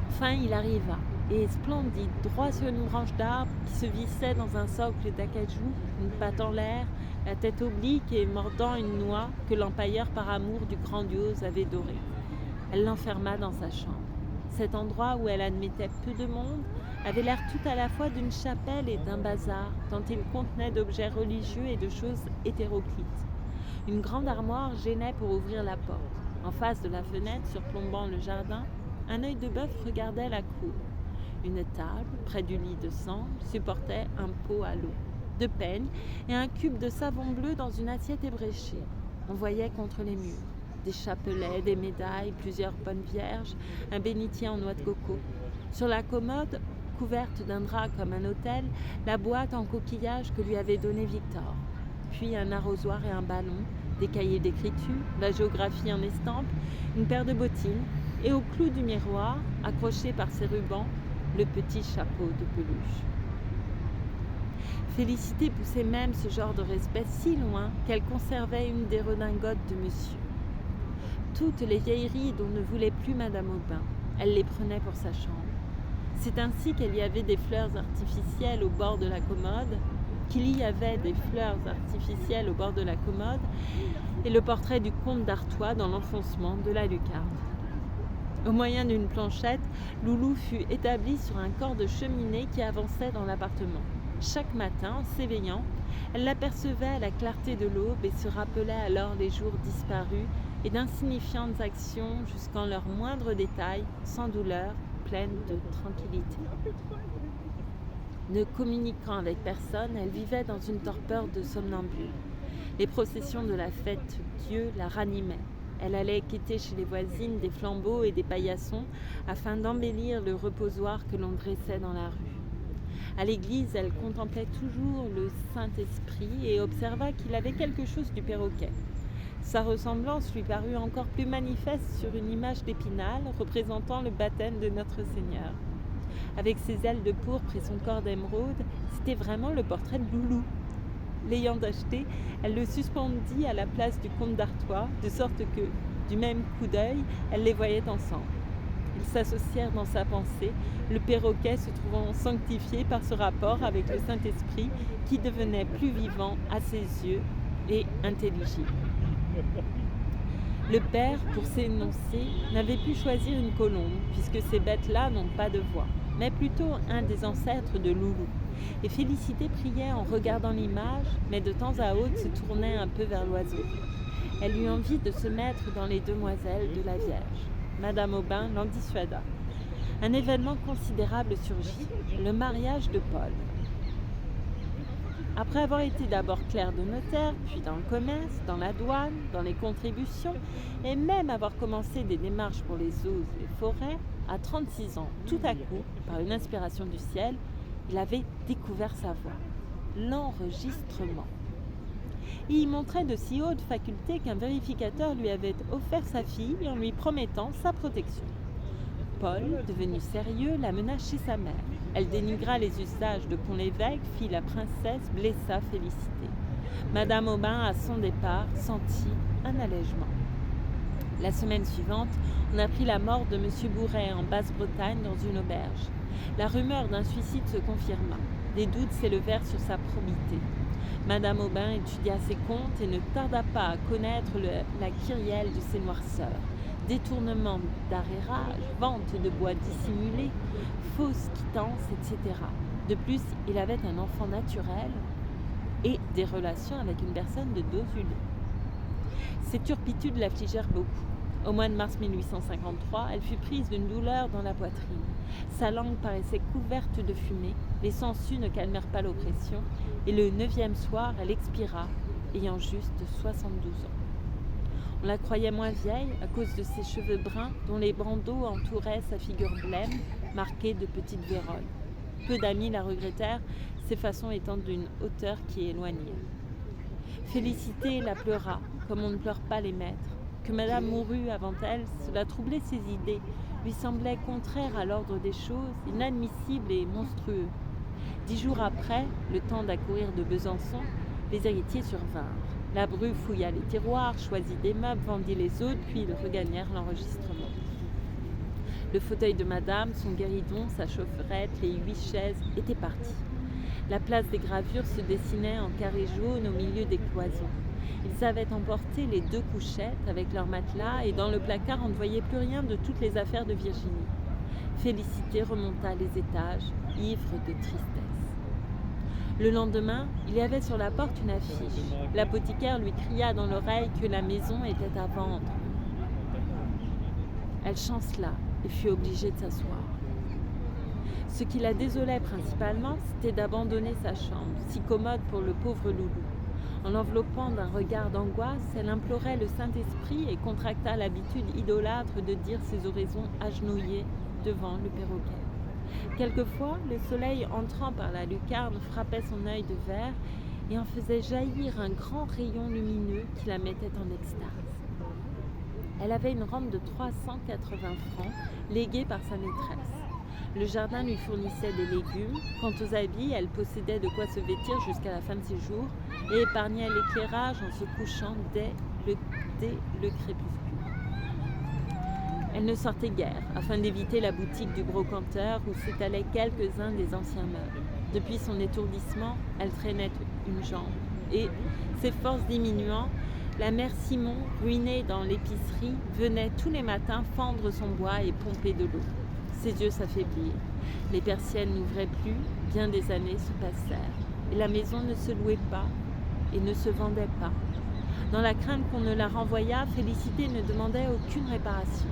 Enfin, il arriva, et splendide, droit sur une branche d'arbre qui se vissait dans un socle d'acajou, une patte en l'air, la tête oblique et mordant une noix que l'empailleur par amour du grandiose avait dorée. Elle l'enferma dans sa chambre. Cet endroit où elle admettait peu de monde avait l'air tout à la fois d'une chapelle et d'un bazar, tant il contenait d'objets religieux et de choses hétéroclites. Une grande armoire gênait pour ouvrir la porte. En face de la fenêtre, surplombant le jardin, un œil de bœuf regardait la cour. Une table, près du lit de sang, supportait un pot à l'eau, de peigne et un cube de savon bleu dans une assiette ébréchée. On voyait contre les murs des chapelets, des médailles, plusieurs bonnes vierges, un bénitier en noix de coco. Sur la commode, couverte d'un drap comme un autel, la boîte en coquillage que lui avait donnée Victor. Puis un arrosoir et un ballon, des cahiers d'écriture, la géographie en estampe, une paire de bottines, et au clou du miroir, accroché par ses rubans, le petit chapeau de peluche. Félicité poussait même ce genre de respect si loin qu'elle conservait une des redingotes de monsieur. Toutes les vieilleries dont ne voulait plus Madame Aubin, elle les prenait pour sa chambre. C'est ainsi qu'il y avait des fleurs artificielles au bord de la commode, et le portrait du comte d'Artois dans l'enfoncement de la lucarne. Au moyen d'une planchette, Loulou fut établie sur un corps de cheminée qui avançait dans l'appartement. Chaque matin, en s'éveillant, elle l'apercevait à la clarté de l'aube et se rappelait alors les jours disparus et d'insignifiantes actions jusqu'en leurs moindres détails, sans douleur, pleines de tranquillité. Ne communiquant avec personne, elle vivait dans une torpeur de somnambule. Les processions de la fête Dieu la ranimaient. Elle allait quêter chez les voisines des flambeaux et des paillassons afin d'embellir le reposoir que l'on dressait dans la rue. À l'église, elle contemplait toujours le Saint-Esprit et observa qu'il avait quelque chose du perroquet. Sa ressemblance lui parut encore plus manifeste sur une image d'Épinal représentant le baptême de Notre Seigneur. Avec ses ailes de pourpre et son corps d'émeraude, c'était vraiment le portrait de Loulou. L'ayant acheté, elle le suspendit à la place du comte d'Artois, de sorte que, du même coup d'œil, elle les voyait ensemble. Ils s'associèrent dans sa pensée, le perroquet se trouvant sanctifié par ce rapport avec le Saint-Esprit qui devenait plus vivant à ses yeux et intelligible. Le père, pour s'énoncer, n'avait pu choisir une colombe, puisque ces bêtes-là n'ont pas de voix, mais plutôt un des ancêtres de Loulou. Et Félicité priait en regardant l'image, mais de temps à autre se tournait un peu vers l'oiseau. Elle eut envie de se mettre dans les demoiselles de la Vierge. Madame Aubin l'en dissuada. Un événement considérable surgit, le mariage de Paul. Après avoir été d'abord clerc de notaire, puis dans le commerce, dans la douane, dans les contributions, et même avoir commencé des démarches pour les eaux et les forêts, à 36 ans, tout à coup, par une inspiration du ciel, il avait découvert sa voix, l'enregistrement. Il y montrait de si hautes facultés qu'un vérificateur lui avait offert sa fille en lui promettant sa protection. Paul, devenu sérieux, la mena chez sa mère. Elle dénigra les usages de Pont-l'Évêque, fit la princesse, blessa Félicité. Madame Aubin, à son départ, sentit un allègement. La semaine suivante, on apprit la mort de M. Bourret en Basse-Bretagne dans une auberge. La rumeur d'un suicide se confirma. Des doutes s'élevèrent sur sa probité. Madame Aubin étudia ses comptes et ne tarda pas à connaître la kyrielle de ses noirceurs. Détournement d'arrérage, vente de bois dissimulé, fausse quittance, etc. De plus, il avait un enfant naturel et des relations avec une personne de Dozulé. Ces turpitudes l'affligèrent beaucoup. Au mois de mars 1853, elle fut prise d'une douleur dans la poitrine. Sa langue paraissait couverte de fumée, les sangsues ne calmèrent pas l'oppression, et le 9e soir, elle expira, ayant juste 72 ans. On la croyait moins vieille à cause de ses cheveux bruns dont les bandeaux entouraient sa figure blême, marquée de petites vérolles. Peu d'amis la regrettèrent, ses façons étant d'une hauteur qui éloignait. Félicité la pleura, comme on ne pleure pas les maîtres. Que madame mourût avant elle, cela troublait ses idées, lui semblait contraire à l'ordre des choses, inadmissible et monstrueux. 10 jours après, le temps d'accourir de Besançon, les héritiers survinrent. La bru fouilla les tiroirs, choisit des meubles, vendit les autres, puis ils regagnèrent l'enregistrement. Le fauteuil de madame, son guéridon, sa chaufferette, les 8 chaises étaient partis. La place des gravures se dessinait en carré jaune au milieu des cloisons. Ils avaient emporté les 2 couchettes avec leurs matelas et dans le placard on ne voyait plus rien de toutes les affaires de Virginie. Félicité remonta les étages, ivre de tristesse. Le lendemain, il y avait sur la porte une affiche. L'apothicaire lui cria dans l'oreille que la maison était à vendre. Elle chancela et fut obligée de s'asseoir. Ce qui la désolait principalement, c'était d'abandonner sa chambre, si commode pour le pauvre loulou. En l'enveloppant d'un regard d'angoisse, elle implorait le Saint-Esprit et contracta l'habitude idolâtre de dire ses oraisons agenouillées devant le perroquet. Quelquefois, le soleil entrant par la lucarne frappait son œil de verre et en faisait jaillir un grand rayon lumineux qui la mettait en extase. Elle avait une rente de 380 francs léguée par sa maîtresse. Le jardin lui fournissait des légumes. Quant aux habits, elle possédait de quoi se vêtir jusqu'à la fin de ses jours et épargnait l'éclairage en se couchant dès le crépuscule. Elle ne sortait guère, afin d'éviter la boutique du brocanteur où s'étalaient quelques-uns des anciens meubles. Depuis son étourdissement, elle traînait une jambe et, ses forces diminuant, la mère Simon, ruinée dans l'épicerie, venait tous les matins fendre son bois et pomper de l'eau. Ses yeux s'affaiblirent. Les persiennes n'ouvraient plus, bien des années se passèrent. Et la maison ne se louait pas et ne se vendait pas. Dans la crainte qu'on ne la renvoyât, Félicité ne demandait aucune réparation.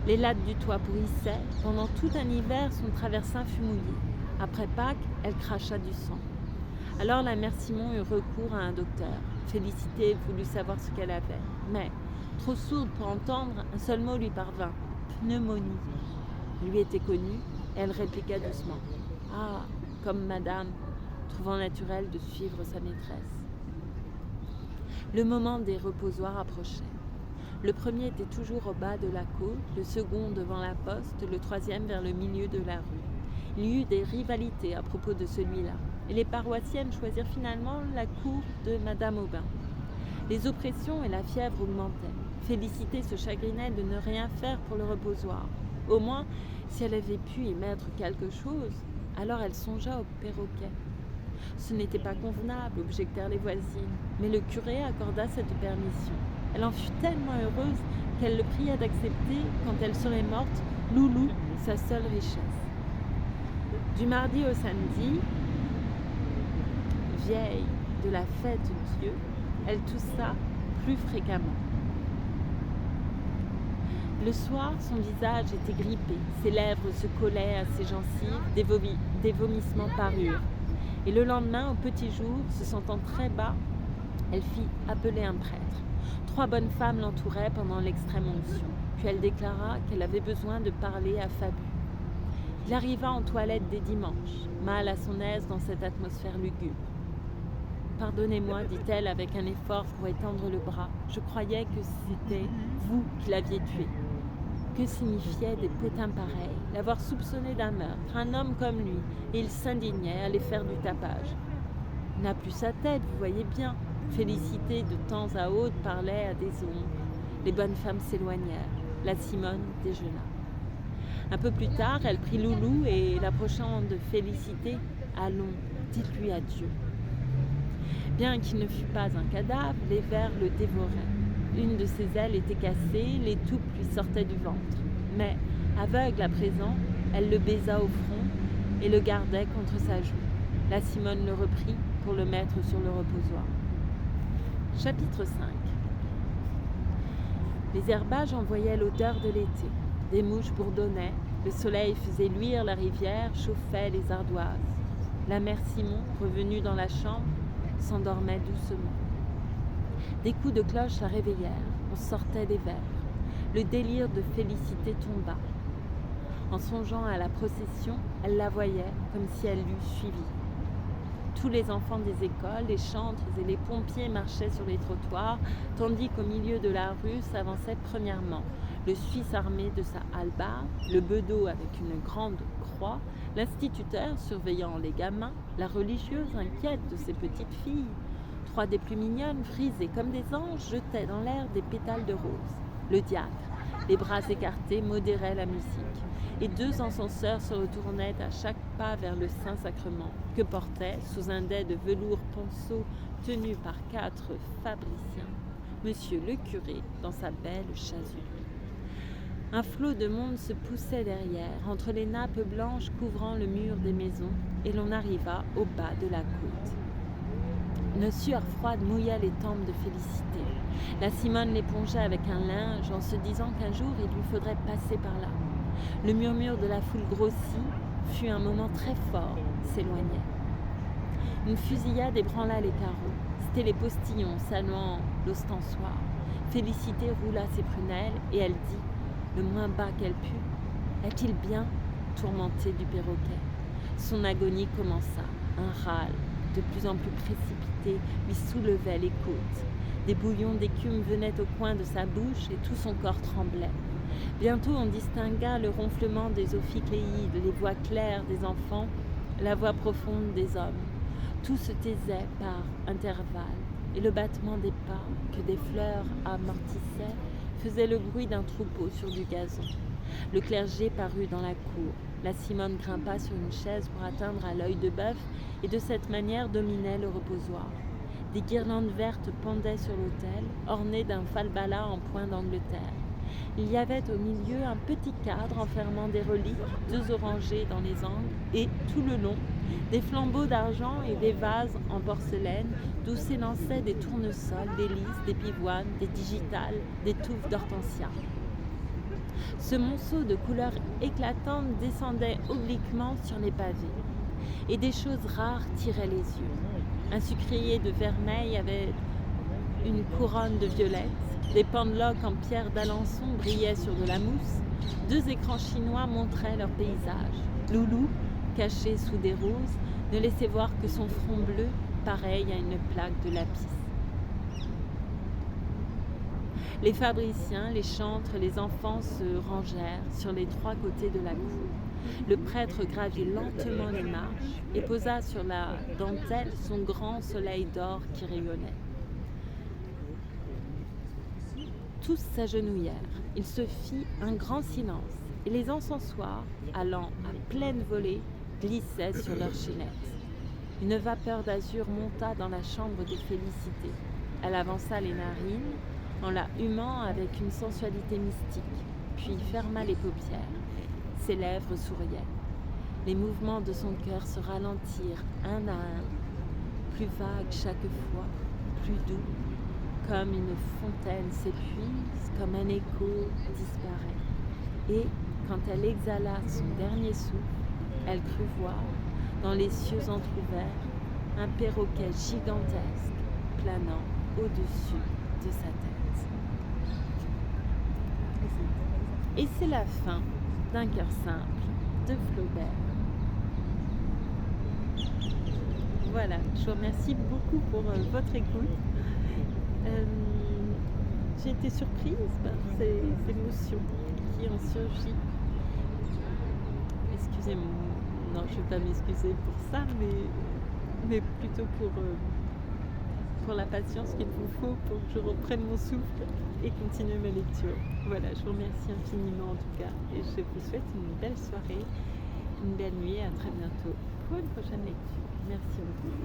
Les lattes du toit pourrissaient. Pendant tout un hiver, son traversin fut mouillé. Après Pâques, elle cracha du sang. Alors la mère Simon eut recours à un docteur. Félicité voulut savoir ce qu'elle avait. Mais, trop sourde pour entendre, un seul mot lui parvint. Pneumonie. Lui était connue, et elle répliqua doucement. Ah, comme madame, trouvant naturel de suivre sa maîtresse. Le moment des reposoirs approchait. Le premier était toujours au bas de la côte, le second devant la poste, le troisième vers le milieu de la rue. Il y eut des rivalités à propos de celui-là, et les paroissiennes choisirent finalement la cour de madame Aubin. Les oppressions et la fièvre augmentaient. Félicité se chagrinait de ne rien faire pour le reposoir. Au moins, si elle avait pu y mettre quelque chose, alors elle songea au perroquet. Ce n'était pas convenable, objectèrent les voisines, mais le curé accorda cette permission. Elle en fut tellement heureuse qu'elle le pria d'accepter, quand elle serait morte, Loulou, sa seule richesse. Du mardi au samedi, vieille de la fête Dieu, elle toussa plus fréquemment. Le soir, son visage était grippé, ses lèvres se collaient à ses gencives, des vomissements parurent. Et le lendemain, au petit jour, se sentant très bas, elle fit appeler un prêtre. 3 bonnes femmes l'entouraient pendant l'extrême onction. Puis elle déclara qu'elle avait besoin de parler à Fabu. Il arriva en toilette dès dimanche, mal à son aise dans cette atmosphère lugubre. « Pardonnez-moi, dit-elle avec un effort pour étendre le bras. Je croyais que c'était vous qui l'aviez tué. » Que signifiaient des potins pareils, l'avoir soupçonné d'un meurtre, un homme comme lui, et il s'indignait, allait faire du tapage. Il n'a plus sa tête, vous voyez bien. Félicité de temps à autre parlait à des ombres. Les bonnes femmes s'éloignèrent. La Simone déjeuna. Un peu plus tard, elle prit Loulou et, l'approchant de Félicité, « Allons, dites-lui adieu. » Bien qu'il ne fût pas un cadavre, les vers le dévoraient. Une de ses ailes était cassée, les toupes lui sortaient du ventre. Mais, aveugle à présent, elle le baisa au front et le gardait contre sa joue. La Simone le reprit pour le mettre sur le reposoir. Chapitre 5. Les herbages envoyaient l'odeur de l'été. Des mouches bourdonnaient, le soleil faisait luire la rivière, chauffait les ardoises. La mère Simon, revenue dans la chambre, s'endormait doucement. Des coups de cloche la réveillèrent, on sortait des vêpres. Le délire de Félicité tomba. En songeant à la procession, elle la voyait comme si elle l'eût suivie. Tous les enfants des écoles, les chantres et les pompiers marchaient sur les trottoirs, tandis qu'au milieu de la rue s'avançait premièrement le Suisse armé de sa hallebarde, le bedeau avec une grande croix, l'instituteur surveillant les gamins, la religieuse inquiète de ses petites filles. 3 des plus mignonnes, frisées comme des anges, jetaient dans l'air des pétales de rose. Le diacre, les bras écartés, modérait la musique. Et 2 encenseurs se retournaient à chaque pas vers le Saint-Sacrement, que portait, sous un dais de velours ponceau tenu par 4 fabriciens, monsieur le curé dans sa belle chasuble. Un flot de monde se poussait derrière, entre les nappes blanches couvrant le mur des maisons, et l'on arriva au bas de la côte. Une sueur froide mouilla les tempes de Félicité. La Simone l'épongeait avec un linge en se disant qu'un jour il lui faudrait passer par là. Le murmure de la foule grossit, fut un moment très fort, s'éloignait. Une fusillade ébranla les carreaux. C'étaient les postillons saluant l'ostensoir. Félicité roula ses prunelles et elle dit, le moins bas qu'elle put, « Est-il bien ?» tourmentée du perroquet. Son agonie commença. Un râle, de plus en plus précipité, lui soulevait les côtes. Des bouillons d'écume venaient au coin de sa bouche et tout son corps tremblait. Bientôt on distingua le ronflement des ophicléides, les voix claires des enfants, la voix profonde des hommes. Tout se taisait par intervalles, et le battement des pas, que des fleurs amortissaient, faisait le bruit d'un troupeau sur du gazon. Le clergé parut dans la cour. La Simone grimpa sur une chaise pour atteindre à l'œil de bœuf et de cette manière dominait le reposoir. Des guirlandes vertes pendaient sur l'autel, ornées d'un falbala en point d'Angleterre. Il y avait au milieu un petit cadre enfermant des reliques, 2 orangers dans les angles, et, tout le long, des flambeaux d'argent et des vases en porcelaine d'où s'élançaient des tournesols, des lys, des pivoines, des digitales, des touffes d'hortensia. Ce monceau de couleurs éclatantes descendait obliquement sur les pavés, et des choses rares tiraient les yeux. Un sucrier de vermeil avait une couronne de violettes, des pendeloques en pierre d'Alençon brillaient sur de la mousse, 2 écrans chinois montraient leur paysage. Loulou, caché sous des roses, ne laissait voir que son front bleu, pareil à une plaque de lapis. Les fabriciens, les chantres, les enfants se rangèrent sur les 3 côtés de la cour. Le prêtre gravit lentement les marches et posa sur la dentelle son grand soleil d'or qui rayonnait. Tous s'agenouillèrent. Il se fit un grand silence et les encensoirs, allant à pleine volée, glissaient sur leurs chaînettes. Une vapeur d'azur monta dans la chambre de Félicité. Elle avança les narines en la humant avec une sensualité mystique, puis ferma les paupières. Ses lèvres souriaient. Les mouvements de son cœur se ralentirent un à un, plus vagues chaque fois, plus doux, comme une fontaine s'épuise, comme un écho disparaît. Et, quand elle exhala son dernier souffle, elle crut voir, dans les cieux entr'ouverts, un perroquet gigantesque planant au-dessus de sa tête. Et c'est la fin d'un cœur simple de Flaubert. Voilà, je vous remercie beaucoup pour votre écoute. J'ai été surprise par ces émotions qui ont surgi. Excusez-moi, non, je ne vais pas m'excuser pour ça, mais plutôt pour pour la patience qu'il vous faut pour que je reprenne mon souffle et continuer ma lecture. Voilà, je vous remercie infiniment en tout cas et je vous souhaite une belle soirée, une belle nuit et à très bientôt pour une prochaine lecture. Merci beaucoup.